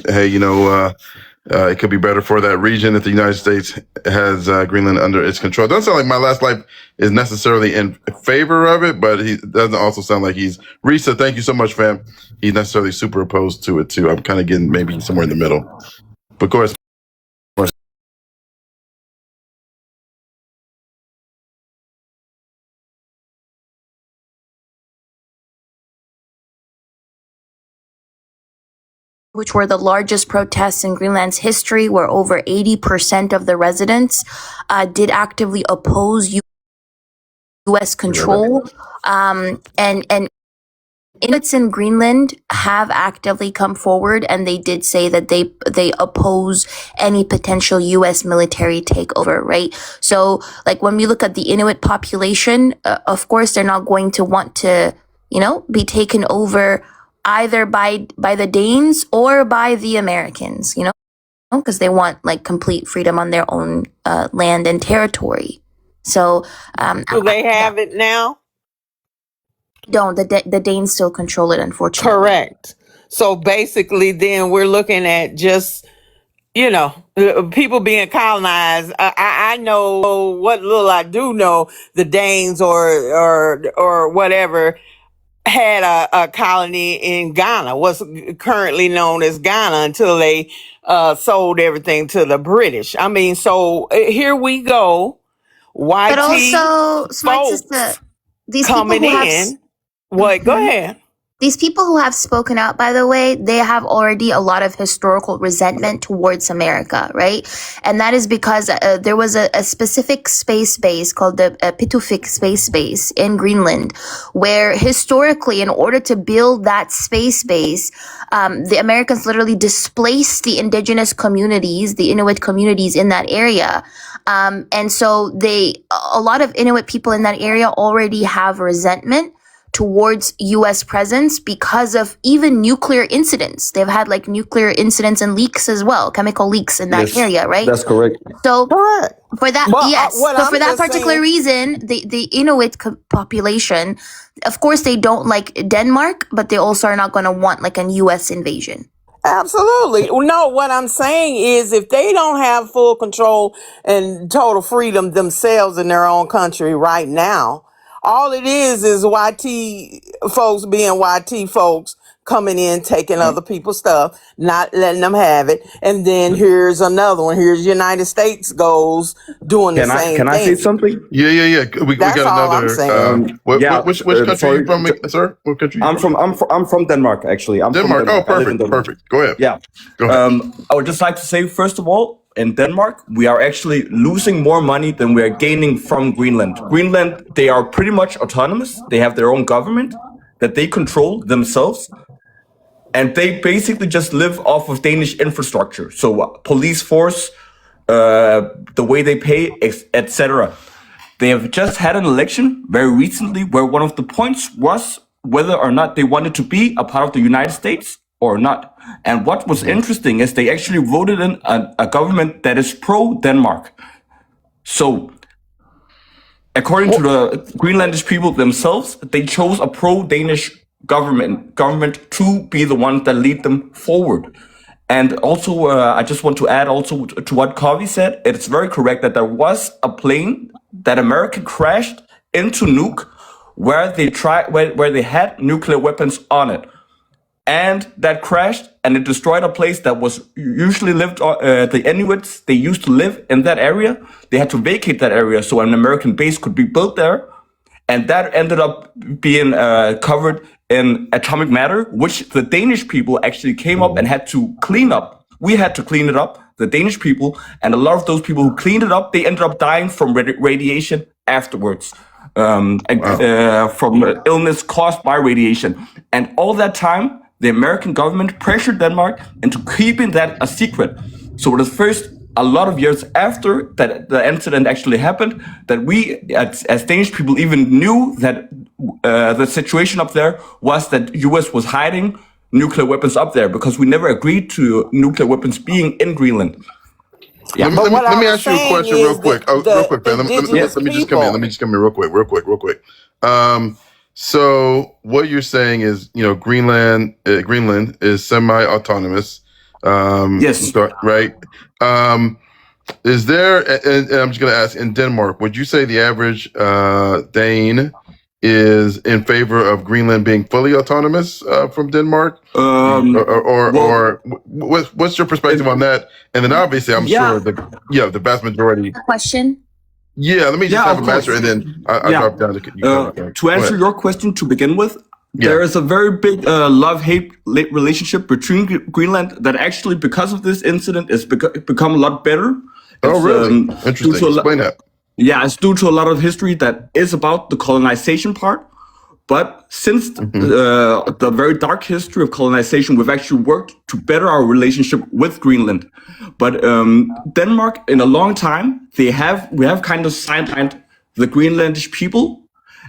hey, it could be better for that region if the United States has Greenland under its control. It doesn't sound like my last life is necessarily in favor of it, but he doesn't also sound like he's Risa. Thank you so much, fam. He's necessarily super opposed to it too. I'm kind of getting maybe somewhere in the middle. But go ahead. Which were the largest protests in Greenland's history, where over 80% of the residents did actively oppose U.S. control. And Inuits in Greenland have actively come forward, and they did say that they oppose any potential U.S. military takeover, right? So, like, when we look at the Inuit population, of course, they're not going to want to, be taken over either by the Danes or by the Americans, because they want like complete freedom on their own land and territory. So, do they have it now? Don't. The Danes still control it, unfortunately. Correct. So basically, then we're looking at just people being colonized. I know what little I do know. The Danes or whatever had a colony in Ghana, what's currently known as Ghana, until they sold everything to the British. I mean, so here we go. YT but also, Smart Sister, these coming people who in. What? Go ahead. These people who have spoken out, by the way, they have already a lot of historical resentment towards America, right? And that is because there was a specific space base called the Pitufik space base in Greenland, where historically, in order to build that space base, the Americans literally displaced the indigenous communities, the Inuit communities in that area. And so a lot of Inuit people in that area already have resentment towards U.S. presence because of even nuclear incidents. They've had like nuclear incidents and leaks as well, chemical leaks in that area, right? That's correct. So for that, for that particular reason, the Inuit population, of course, they don't like Denmark, but they also are not going to want like a U.S. invasion. Absolutely. No, what I'm saying is if they don't have full control and total freedom themselves in their own country right now, all it is YT folks being YT folks coming in, taking other people's stuff, not letting them have it. And then here's another one. Here's United States goes doing the same thing. Can I say something? Yeah. We got another. Which country are you from, sir? What country? I'm from Denmark, actually. I'm Denmark. From Denmark. Perfect. Go ahead. Yeah. Go ahead. I would just like to say, first of all, in Denmark, we are actually losing more money than we are gaining from Greenland. Greenland, they are pretty much autonomous. They have their own government that they control themselves. And they basically just live off of Danish infrastructure. So police force, the way they pay, etc. They have just had an election very recently where one of the points was whether or not they wanted to be a part of the United States or not. And what was interesting is they actually voted in a government that is pro-Denmark. So according to the Greenlandish people themselves, they chose a pro-Danish government to be the one that lead them forward. And also, I just want to add also to what Kavi said. It's very correct that there was a plane that America crashed into Nuuk where they had nuclear weapons on it. And that crashed and it destroyed a place that was usually lived, the Inuits, they used to live in that area. They had to vacate that area so an American base could be built there. And that ended up being covered in atomic matter, which the Danish people actually came up and had to clean up We had to clean it up, the Danish people, and a lot of those people who cleaned it up, they ended up dying from radiation afterwards, from illness caused by radiation. And all that time, the American government pressured Denmark into keeping that a secret. So it was first a lot of years after that the incident actually happened that we, as Danish people, even knew that the situation up there was that US was hiding nuclear weapons up there, because we never agreed to nuclear weapons being in Greenland. Yeah. Let me ask you a question real quick. Real quick, Ben. Let me just come in. Let me just come in real quick. So what you're saying is, Greenland is semi-autonomous. Yes. Right. Is there? And I'm just going to ask. In Denmark, would you say the average Dane is in favor of Greenland being fully autonomous from Denmark, or what's your perspective on that? And then obviously, I'm sure the vast majority. Question. Yeah, let me just have an answer, and then I drop down to answer your question to begin with. There is a very big love-hate relationship between Greenland that actually, because of this incident, has become a lot better. Oh, really? Interesting. Explain that. Yeah, it's due to a lot of history that is about the colonization part. But since the very dark history of colonization, we've actually worked to better our relationship with Greenland. But Denmark, in a long time, we have kind of sidelined the Greenlandish people.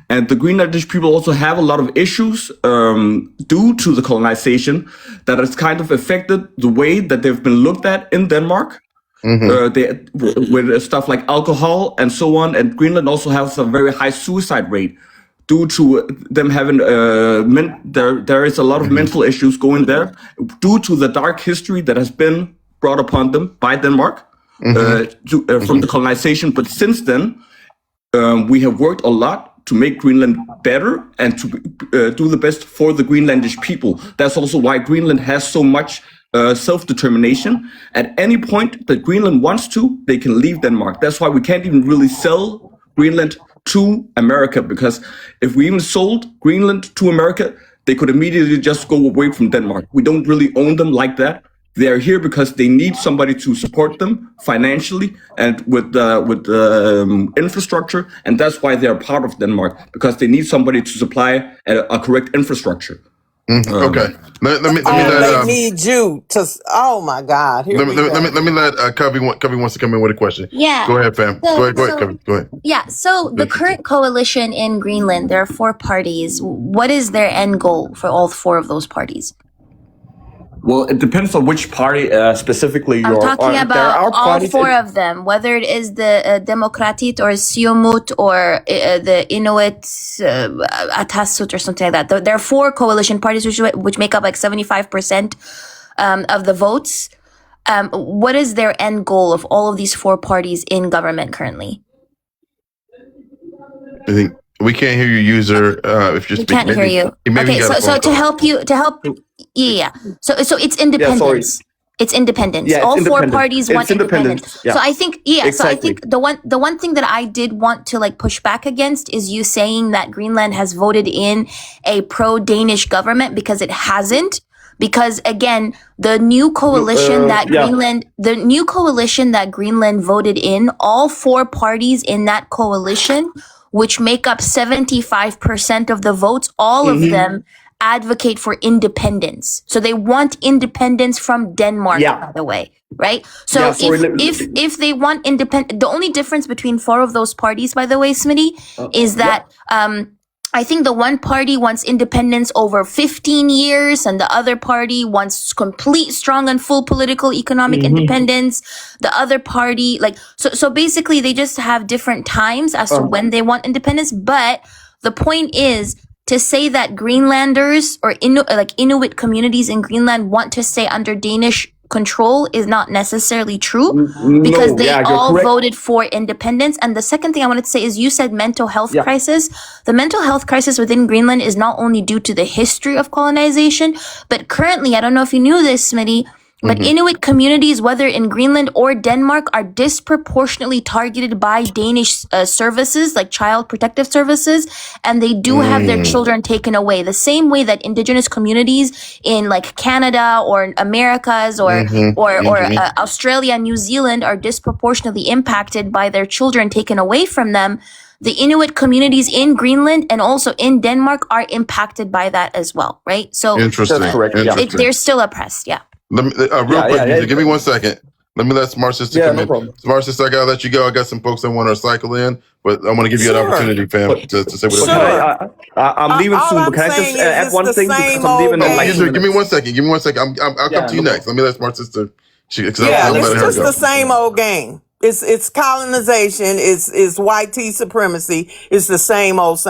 And the Greenlandish people also have a lot of issues due to the colonization that has kind of affected the way that they've been looked at in Denmark. With stuff like alcohol and so on. And Greenland also has a very high suicide rate due to them having there is a lot of mental issues going there due to the dark history that has been brought upon them by Denmark from the colonization. But since then, we have worked a lot to make Greenland better and to do the best for the Greenlandish people. That's also why Greenland has so much self-determination. At any point that Greenland wants to, they can leave Denmark. That's why we can't even really sell Greenland to America, because if we even sold Greenland to America, they could immediately just go away from Denmark. We don't really own them like that. They're here because they need somebody to support them financially and with infrastructure, and that's why they're part of Denmark, because they need somebody to supply a correct infrastructure. Okay. Let me they need you to. Oh my God! Let me let Covey wants to come in with a question. Yeah. Go ahead, fam. Go ahead, Covey. Go ahead. Yeah. So the current coalition in Greenland, there are 4 parties. What is their end goal for all 4 of those parties? Well, it depends on which party specifically I'm you're talking about all 4 of them, whether it is the Demokratit or Siumut or the Inuit Atasut or something like that. There are 4 coalition parties which make up like 75% of the votes. What is their end goal of all of these 4 parties in government currently? I think we can't hear you, user. If you're speaking, can't hear you. Okay, so to help. Yeah. So it's independence. It's independence. Yeah, all 4 parties want independence. Yeah. So I think, Exactly. So I think the one thing that I did want to like push back against is you saying that Greenland has voted in a pro-Danish government, because it hasn't. Because again, the new coalition that Greenland voted in, all 4 parties in that coalition, which make up 75% of the votes, all of them advocate for independence. So they want independence from Denmark, by the way, right? So if they want independence, the only difference between 4 of those parties, by the way, Smitty, is that I think the one party wants independence over 15 years, and the other party wants complete, strong, and full political, economic independence. The other party, so basically, they just have different times as to when they want independence. But the point is to say that Greenlanders or Inuit communities in Greenland want to stay under Danish control is not necessarily true, because they all voted for independence. And the second thing I wanted to say is, you said mental health crisis. The mental health crisis within Greenland is not only due to the history of colonization, but currently, I don't know if you knew this, Smitty, But Inuit communities, whether in Greenland or Denmark, are disproportionately targeted by Danish services, like child protective services, and they do have their children taken away. The same way that indigenous communities in like Canada or Americas or Australia, New Zealand are disproportionately impacted by their children taken away from them. The Inuit communities in Greenland and also in Denmark are impacted by that as well, right? So Interesting. That's correct. they're still oppressed, yeah. Let me, real quick, give me 1 second. Let me let Smart Sister come no in. problem. Smart Sister, I gotta let you go. I got some folks that want to cycle in, but I want to give you an opportunity, fam, to say what I'm leaving All soon, I'm but can I just saying is add it's one the thing because same I'm leaving in old like game. 2 Give me minutes. 1 second. Give me 1 second. I'll come to you next. Let me let Smart Sister. It's letting her just go. the same old game. It's colonization. It's white tea supremacy. It's the same old.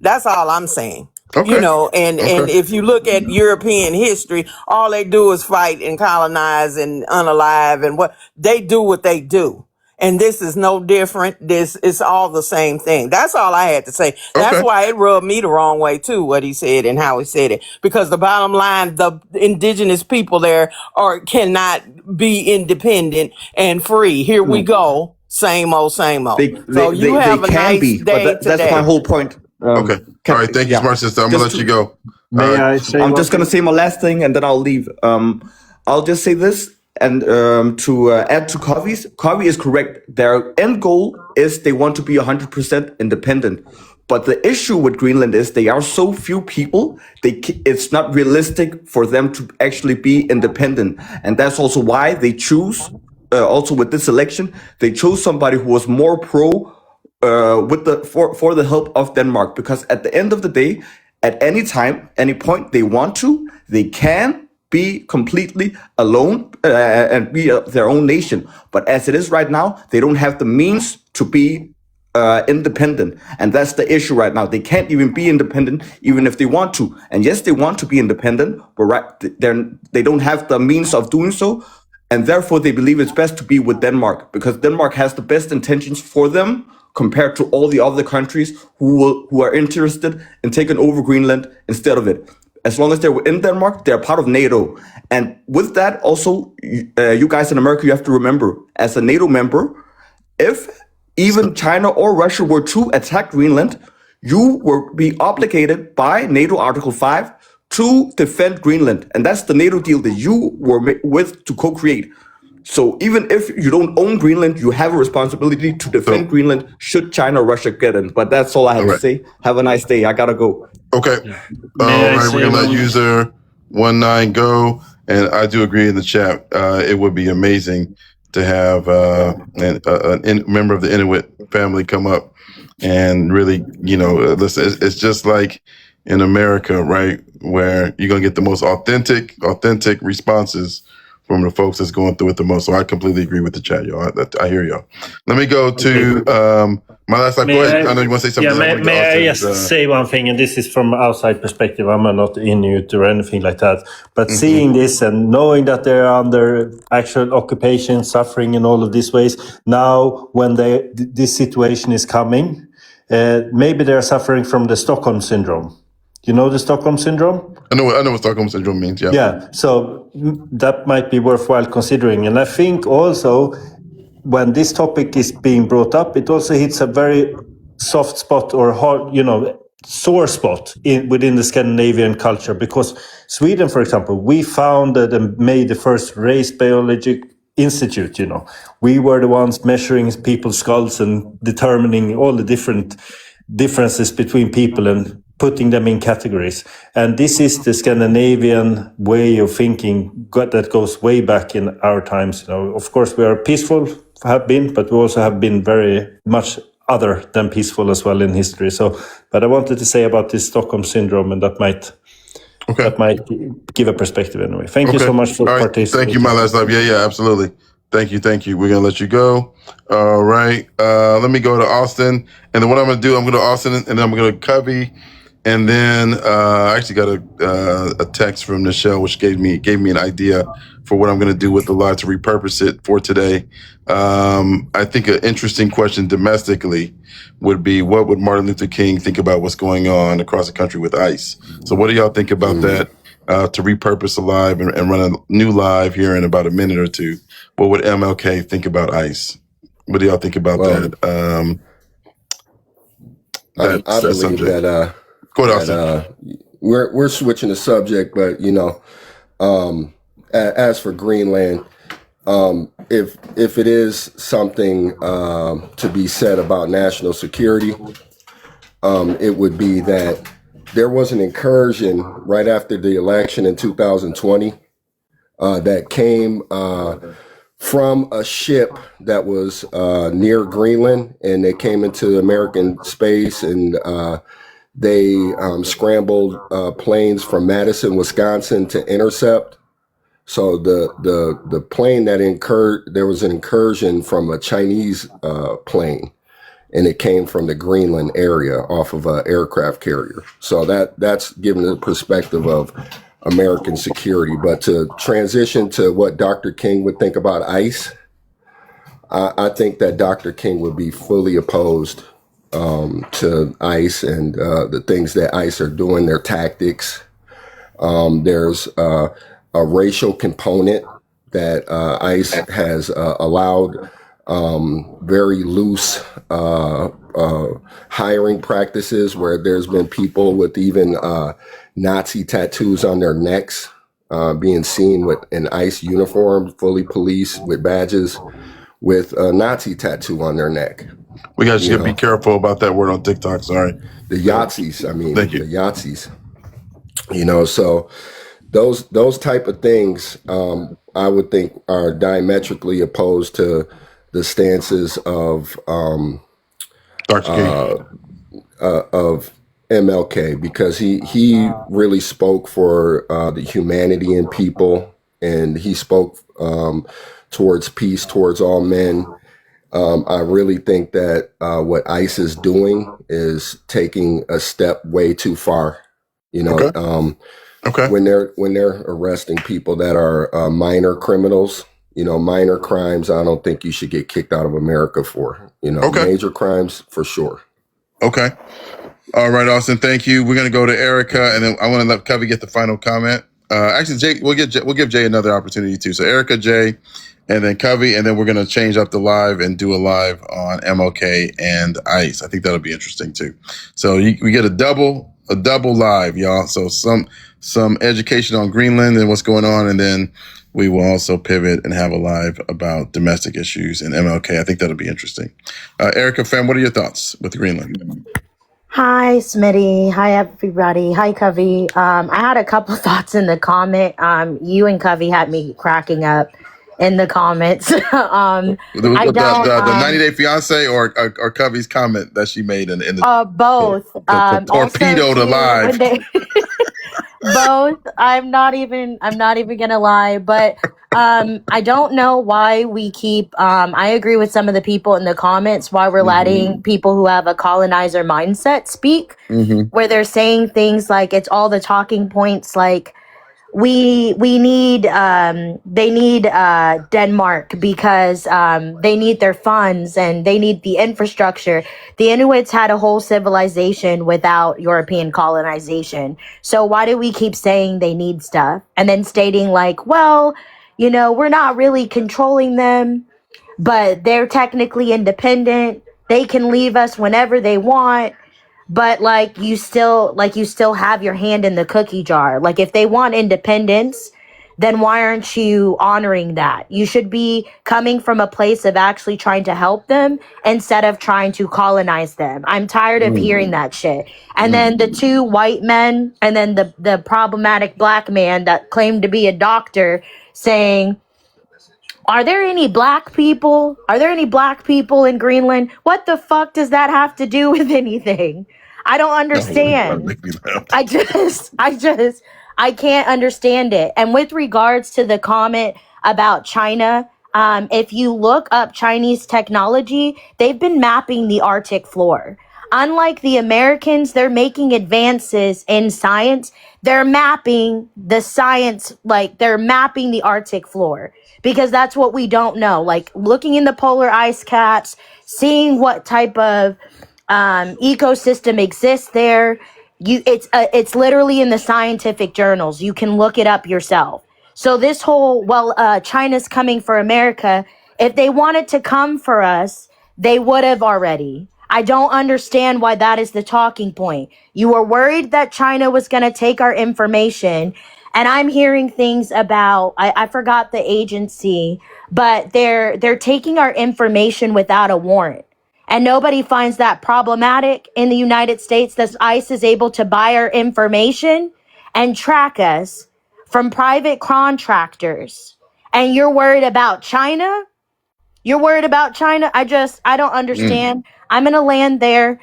That's all I'm saying. Okay. And if you look at European history, all they do is fight and colonize and unalive and what they do. And this is no different. This is all the same thing. That's all I had to say. That's why it rubbed me the wrong way too, what he said and how he said it. Because the bottom line, the indigenous people there cannot be independent and free. Here we go. Same old. They Have a can nice be, day but that's today. my whole point. Okay. All right. Thank you, Smart Sister. I'm gonna let you go. May I say I'm one just gonna say my last thing and then I'll leave. I'll just say this and to add to Kavi is correct. Their end goal is they want to be 100% independent. But the issue with Greenland is they are so few people, it's not realistic for them to actually be independent. And that's also why they choose, also with this election, they chose somebody who was more pro for the help of Denmark. Because at the end of the day, at any time, any point they want to, they can be completely alone and be their own nation. But as it is right now, they don't have the means to be independent. And that's the issue right now. They can't even be independent, even if they want to. And yes, they want to be independent, but they don't have the means of doing so. And therefore, they believe it's best to be with Denmark because Denmark has the best intentions for them compared to all the other countries who are interested in taking over Greenland instead of it. As long as they're in Denmark, they're part of NATO. And with that, also, you guys in America, you have to remember, as a NATO member, if even China or Russia were to attack Greenland, you will be obligated by NATO Article 5 to defend Greenland. And that's the NATO deal that you were with to co-create. So even if you don't own Greenland, you have a responsibility to defend Greenland should China or Russia get in. But that's all I have to say. Have a nice day. I gotta go. Okay. All right, we're gonna let user 19 go. And I do agree in the chat. It would be amazing to have a member of the Inuit family come up and really, listen. It's just like in America, right, where you're gonna get the most authentic responses from the folks that's going through it the most. So I completely agree with the chat, y'all. I hear y'all. Let me go to my last slide. Go ahead. I know you want to say something. Yeah, may I just say one thing, and this is from outside perspective. I'm not Inuit or anything like that. But seeing this and knowing that they're under actual occupation, suffering in all of these ways, now when this situation is coming, maybe they're suffering from the Stockholm Syndrome. You know the Stockholm Syndrome? I know what Stockholm Syndrome means, yeah. Yeah, so that might be worthwhile considering. And I think also when this topic is being brought up, it also hits a very soft spot or hard, sore spot within the Scandinavian culture. Because Sweden, for example, we founded and made the first race biology institute, We were the ones measuring people's skulls and determining all the different differences between people and putting them in categories. And this is the Scandinavian way of thinking that goes way back in our times. Of course, we are peaceful, have been, but we also have been very much other than peaceful as well in history. So, but I wanted to say about this Stockholm Syndrome, and that might give a perspective anyway. Thank you so much for participating. Thank you, my last life. Yeah, absolutely. Thank you. We're going to let you go. All right. Let me go to Austin. And then what I'm going to do, I'm going to Austin, and then I'm going to Covey. And then I actually got a text from Nichelle, which gave me an idea for what I'm going to do with the live to repurpose it for today. I think an interesting question domestically would be, what would Martin Luther King think about what's going on across the country with ICE? So what do y'all think about that? to repurpose a live and run a new live here in about a minute or two, what would MLK think about ICE? What do y'all think about that? I believe subject? that Go ahead, Austin. We're switching the subject, but as for Greenland, if it is something to be said about national security, it would be that there was an incursion right after the election in 2020 that came from a ship that was near Greenland, and they came into American space, and they scrambled planes from Madison, Wisconsin to intercept. So the plane that there was an incursion from a Chinese plane, and it came from the Greenland area off of an aircraft carrier. So that's given the perspective of American security. But to transition to what Dr. King would think about ICE, I think that Dr. King would be fully opposed to ICE and the things that ICE are doing, their tactics. There's a racial component that ICE has allowed very loose hiring practices where there's been people with even Nazi tattoos on their necks being seen with an ICE uniform, fully policed with badges with a Nazi tattoo on their neck. We got to be careful about that word on TikTok. Sorry. The Yahtzees, Thank you. The Yahtzees. So those type of things, I would think are diametrically opposed to the stances of MLK, because he really spoke for the humanity in people, and he spoke towards peace, towards all men. I really think that what ICE is doing is taking a step way too far. Okay. When they're arresting people that are minor criminals, minor crimes, I don't think you should get kicked out of America for. Major crimes for sure. Okay. All right, Austin. Thank you. We're gonna go to Erica, and then I want to let Covey get the final comment. Actually, Jay, we'll give Jay another opportunity too. So Erica, Jay, and then Covey, and then we're gonna change up the live and do a live on MLK and ICE. I think that'll be interesting too. So we get a double live, y'all. So some education on Greenland and what's going on, and then we will also pivot and have a live about domestic issues and MLK. I think that'll be interesting. Erica, fam, what are your thoughts with Greenland? Hi, Smitty. Hi, everybody. Hi, Covey. I had a couple thoughts in the comment. You and Covey had me cracking up in the comments. The 90 Day Fiance or Covey's comment that she made in the both. The torpedo to live. Both. I'm not even gonna lie, but I don't know why we keep I agree with some of the people in the comments why we're letting people who have a colonizer mindset speak, where they're saying things like it's all the talking points like we need they need Denmark because they need their funds and they need the infrastructure. The Inuits had a whole civilization without European colonization. So why do we keep saying they need stuff and then stating like, well, we're not really controlling them, but they're technically independent. They can leave us whenever they want. But you still have your hand in the cookie jar. Like if they want independence, then why aren't you honoring that? You should be coming from a place of actually trying to help them instead of trying to colonize them. I'm tired of hearing that shit. And then the two white men and then the problematic black man that claimed to be a doctor saying, Are there any black people? Are there any black people in Greenland? What the fuck does that have to do with anything? I don't understand. I can't understand it. And with regards to the comment about China, if you look up Chinese technology, they've been mapping the Arctic floor. Unlike the Americans, they're making advances in science. They're mapping the science, they're mapping the Arctic floor because that's what we don't know. Like looking in the polar ice caps, seeing what type of ecosystem exists there. It's literally in the scientific journals. You can look it up yourself. So this whole, China's coming for America. If they wanted to come for us, they would have already. I don't understand why that is the talking point. You were worried that China was going to take our information. And I'm hearing things about, I forgot the agency, but they're taking our information without a warrant. And nobody finds that problematic in the United States, that ICE is able to buy our information and track us from private contractors. And you're worried about China? You're worried about China? I don't understand. I'm going to land there.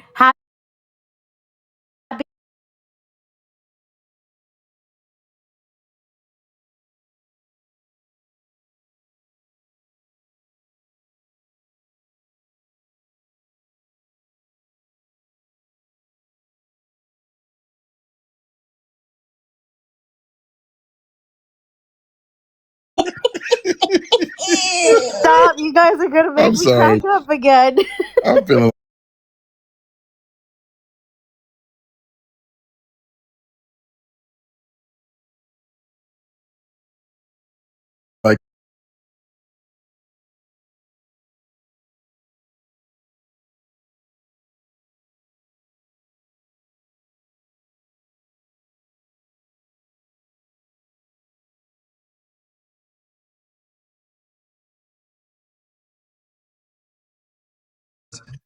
Stop. You guys are going to make me crack up again. I'm feeling like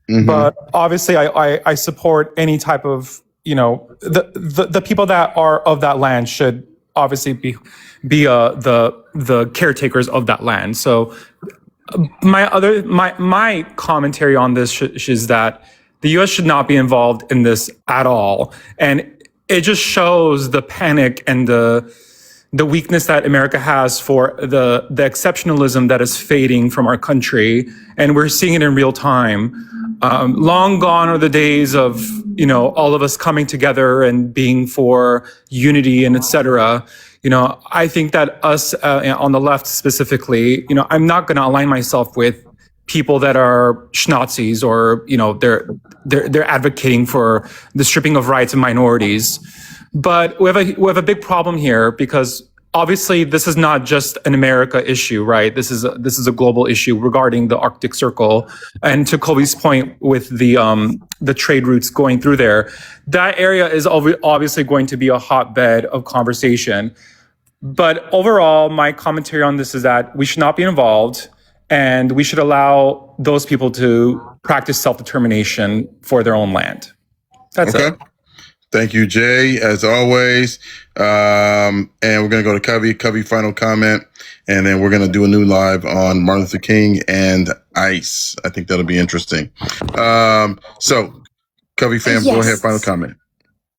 But obviously, I support any type of, the people that are of that land should obviously be the caretakers of that land. So my commentary on this is that the U.S. should not be involved in this at all, and it just shows the panic and the weakness that America has for the exceptionalism that is fading from our country, and we're seeing it in real time. Long gone are the days of all of us coming together and being for unity and etc. I think that us on the left specifically, I'm not going to align myself with people that are schnazis or they're advocating for the stripping of rights of minorities. But we have a big problem here because obviously this is not just an America issue, right? This is a global issue regarding the Arctic Circle. And to Kobe's point with the trade routes going through there, that area is obviously going to be a hotbed of conversation. But overall, my commentary on this is that we should not be involved, and we should allow those people to practice self-determination for their own land. That's it. Thank you, Jay, as always. And we're going to go to Covey. Covey, final comment. And then we're going to do a new live on Martin Luther King and ICE. I think that'll be interesting. So, Covey fam, go ahead, final comment.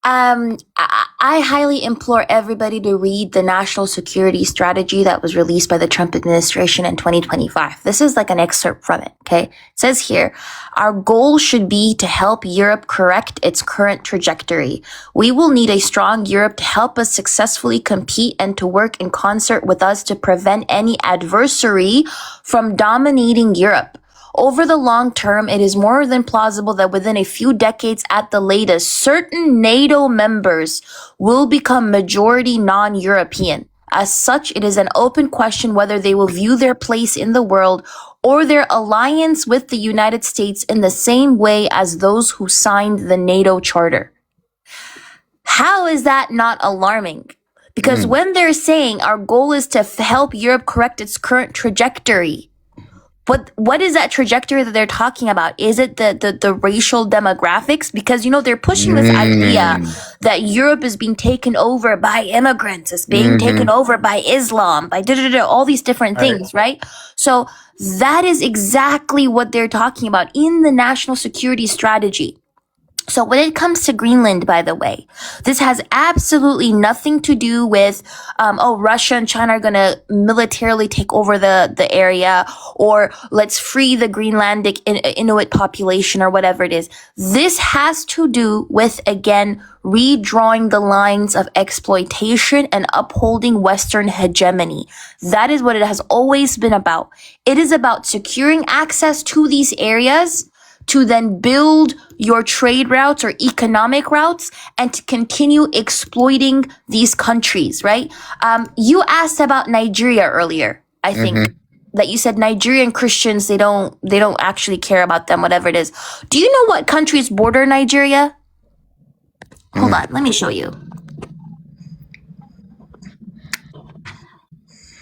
I highly implore everybody to read the national security strategy that was released by the Trump administration in 2025. This is like an excerpt from it, okay? It says here, our goal should be to help Europe correct its current trajectory. We will need a strong Europe to help us successfully compete and to work in concert with us to prevent any adversary from dominating Europe. Over the long term, it is more than plausible that within a few decades at the latest, certain NATO members will become majority non-European. As such, it is an open question whether they will view their place in the world or their alliance with the United States in the same way as those who signed the NATO Charter. How is that not alarming? Because when they're saying our goal is to help Europe correct its current trajectory, what is that trajectory that they're talking about? Is it the racial demographics? Because, they're pushing this idea that Europe is being taken over by immigrants, it's being taken over by Islam, by all these different things, right? So that is exactly what they're talking about in the national security strategy. So when it comes to Greenland, by the way, this has absolutely nothing to do with, Russia and China are going to militarily take over the area, or let's free the Greenlandic Inuit population or whatever it is. This has to do with, again, redrawing the lines of exploitation and upholding Western hegemony. That is what it has always been about. It is about securing access to these areas to then build your trade routes or economic routes and to continue exploiting these countries, right? You asked about Nigeria earlier, I think. That you said Nigerian Christians, they don't actually care about them, whatever it is. Do you know what countries border Nigeria? Hold on, let me show you.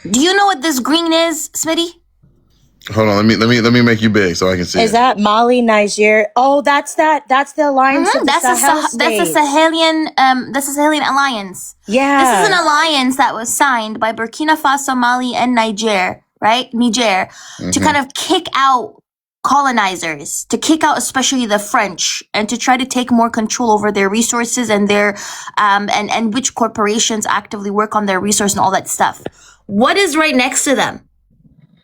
Do you know what this green is, Smitty? Hold on, let me make you big so I can see. Is that Mali, Niger? Oh, that's the alliance of the Sahel That's a Sahelian alliance. Yeah. This is an alliance that was signed by Burkina Faso, Mali, and Niger, right? Niger, to kind of kick out colonizers, to kick out especially the French, and to try to take more control over their resources and their and which corporations actively work on their resource and all that stuff. What is right next to them?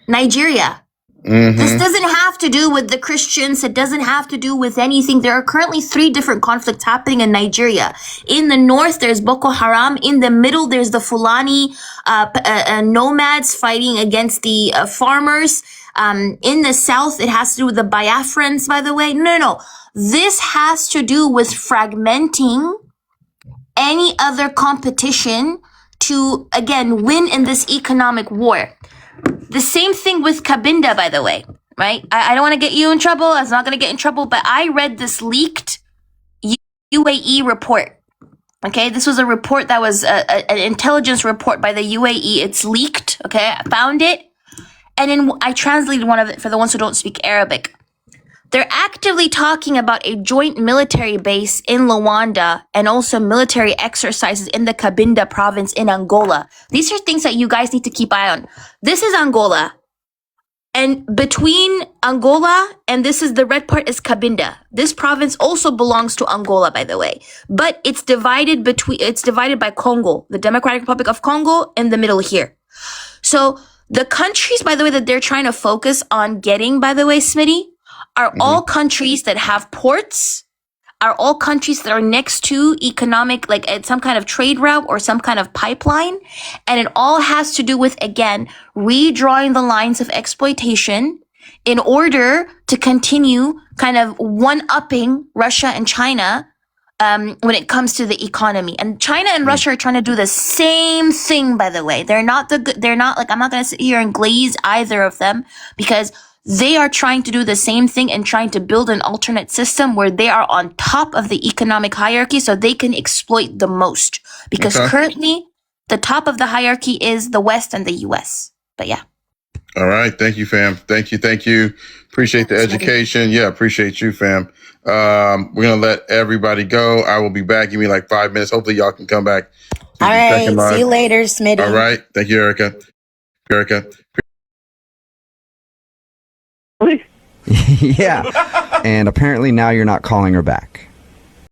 Nigeria. This doesn't have to do with the Christians. It doesn't have to do with anything. There are currently 3 different conflicts happening in Nigeria. In the north, there's Boko Haram. In the middle, there's the Fulani nomads fighting against the farmers. In the south, it has to do with the Biafrans, by the way. No. This has to do with fragmenting any other competition to, again, win in this economic war. The same thing with Cabinda, by the way, right? I don't want to get you in trouble. I was not going to get in trouble, but I read this leaked UAE report. Okay, this was a report that was an intelligence report by the UAE. It's leaked. Okay, I found it. And then I translated one of it for the ones who don't speak Arabic. They're actively talking about a joint military base in Luanda and also military exercises in the Cabinda province in Angola. These are things that you guys need to keep eye on. This is Angola. And between Angola and this is the red part is Cabinda. This province also belongs to Angola, by the way. But it's divided by Congo, the Democratic Republic of Congo, in the middle here. So the countries, by the way, that they're trying to focus on getting, by the way, Smitty, are all countries that have ports, are all countries that are next to economic, like at some kind of trade route or some kind of pipeline. And it all has to do with, again, redrawing the lines of exploitation in order to continue kind of one-upping Russia and China when it comes to the economy. And China and Russia are trying to do the same thing, by the way. I'm not going to sit here and glaze either of them because they are trying to do the same thing and trying to build an alternate system where they are on top of the economic hierarchy so they can exploit the most. Because currently, the top of the hierarchy is the West and the US. But yeah. All right. Thank you, fam. Thank you. Appreciate the education. Yeah, appreciate you, fam. We're going to let everybody go. I will be back. Give me like 5 minutes. Hopefully y'all can come back. All right. See you later, Smitty. All right. Thank you, Erica. Yeah. And apparently now you're not calling her back.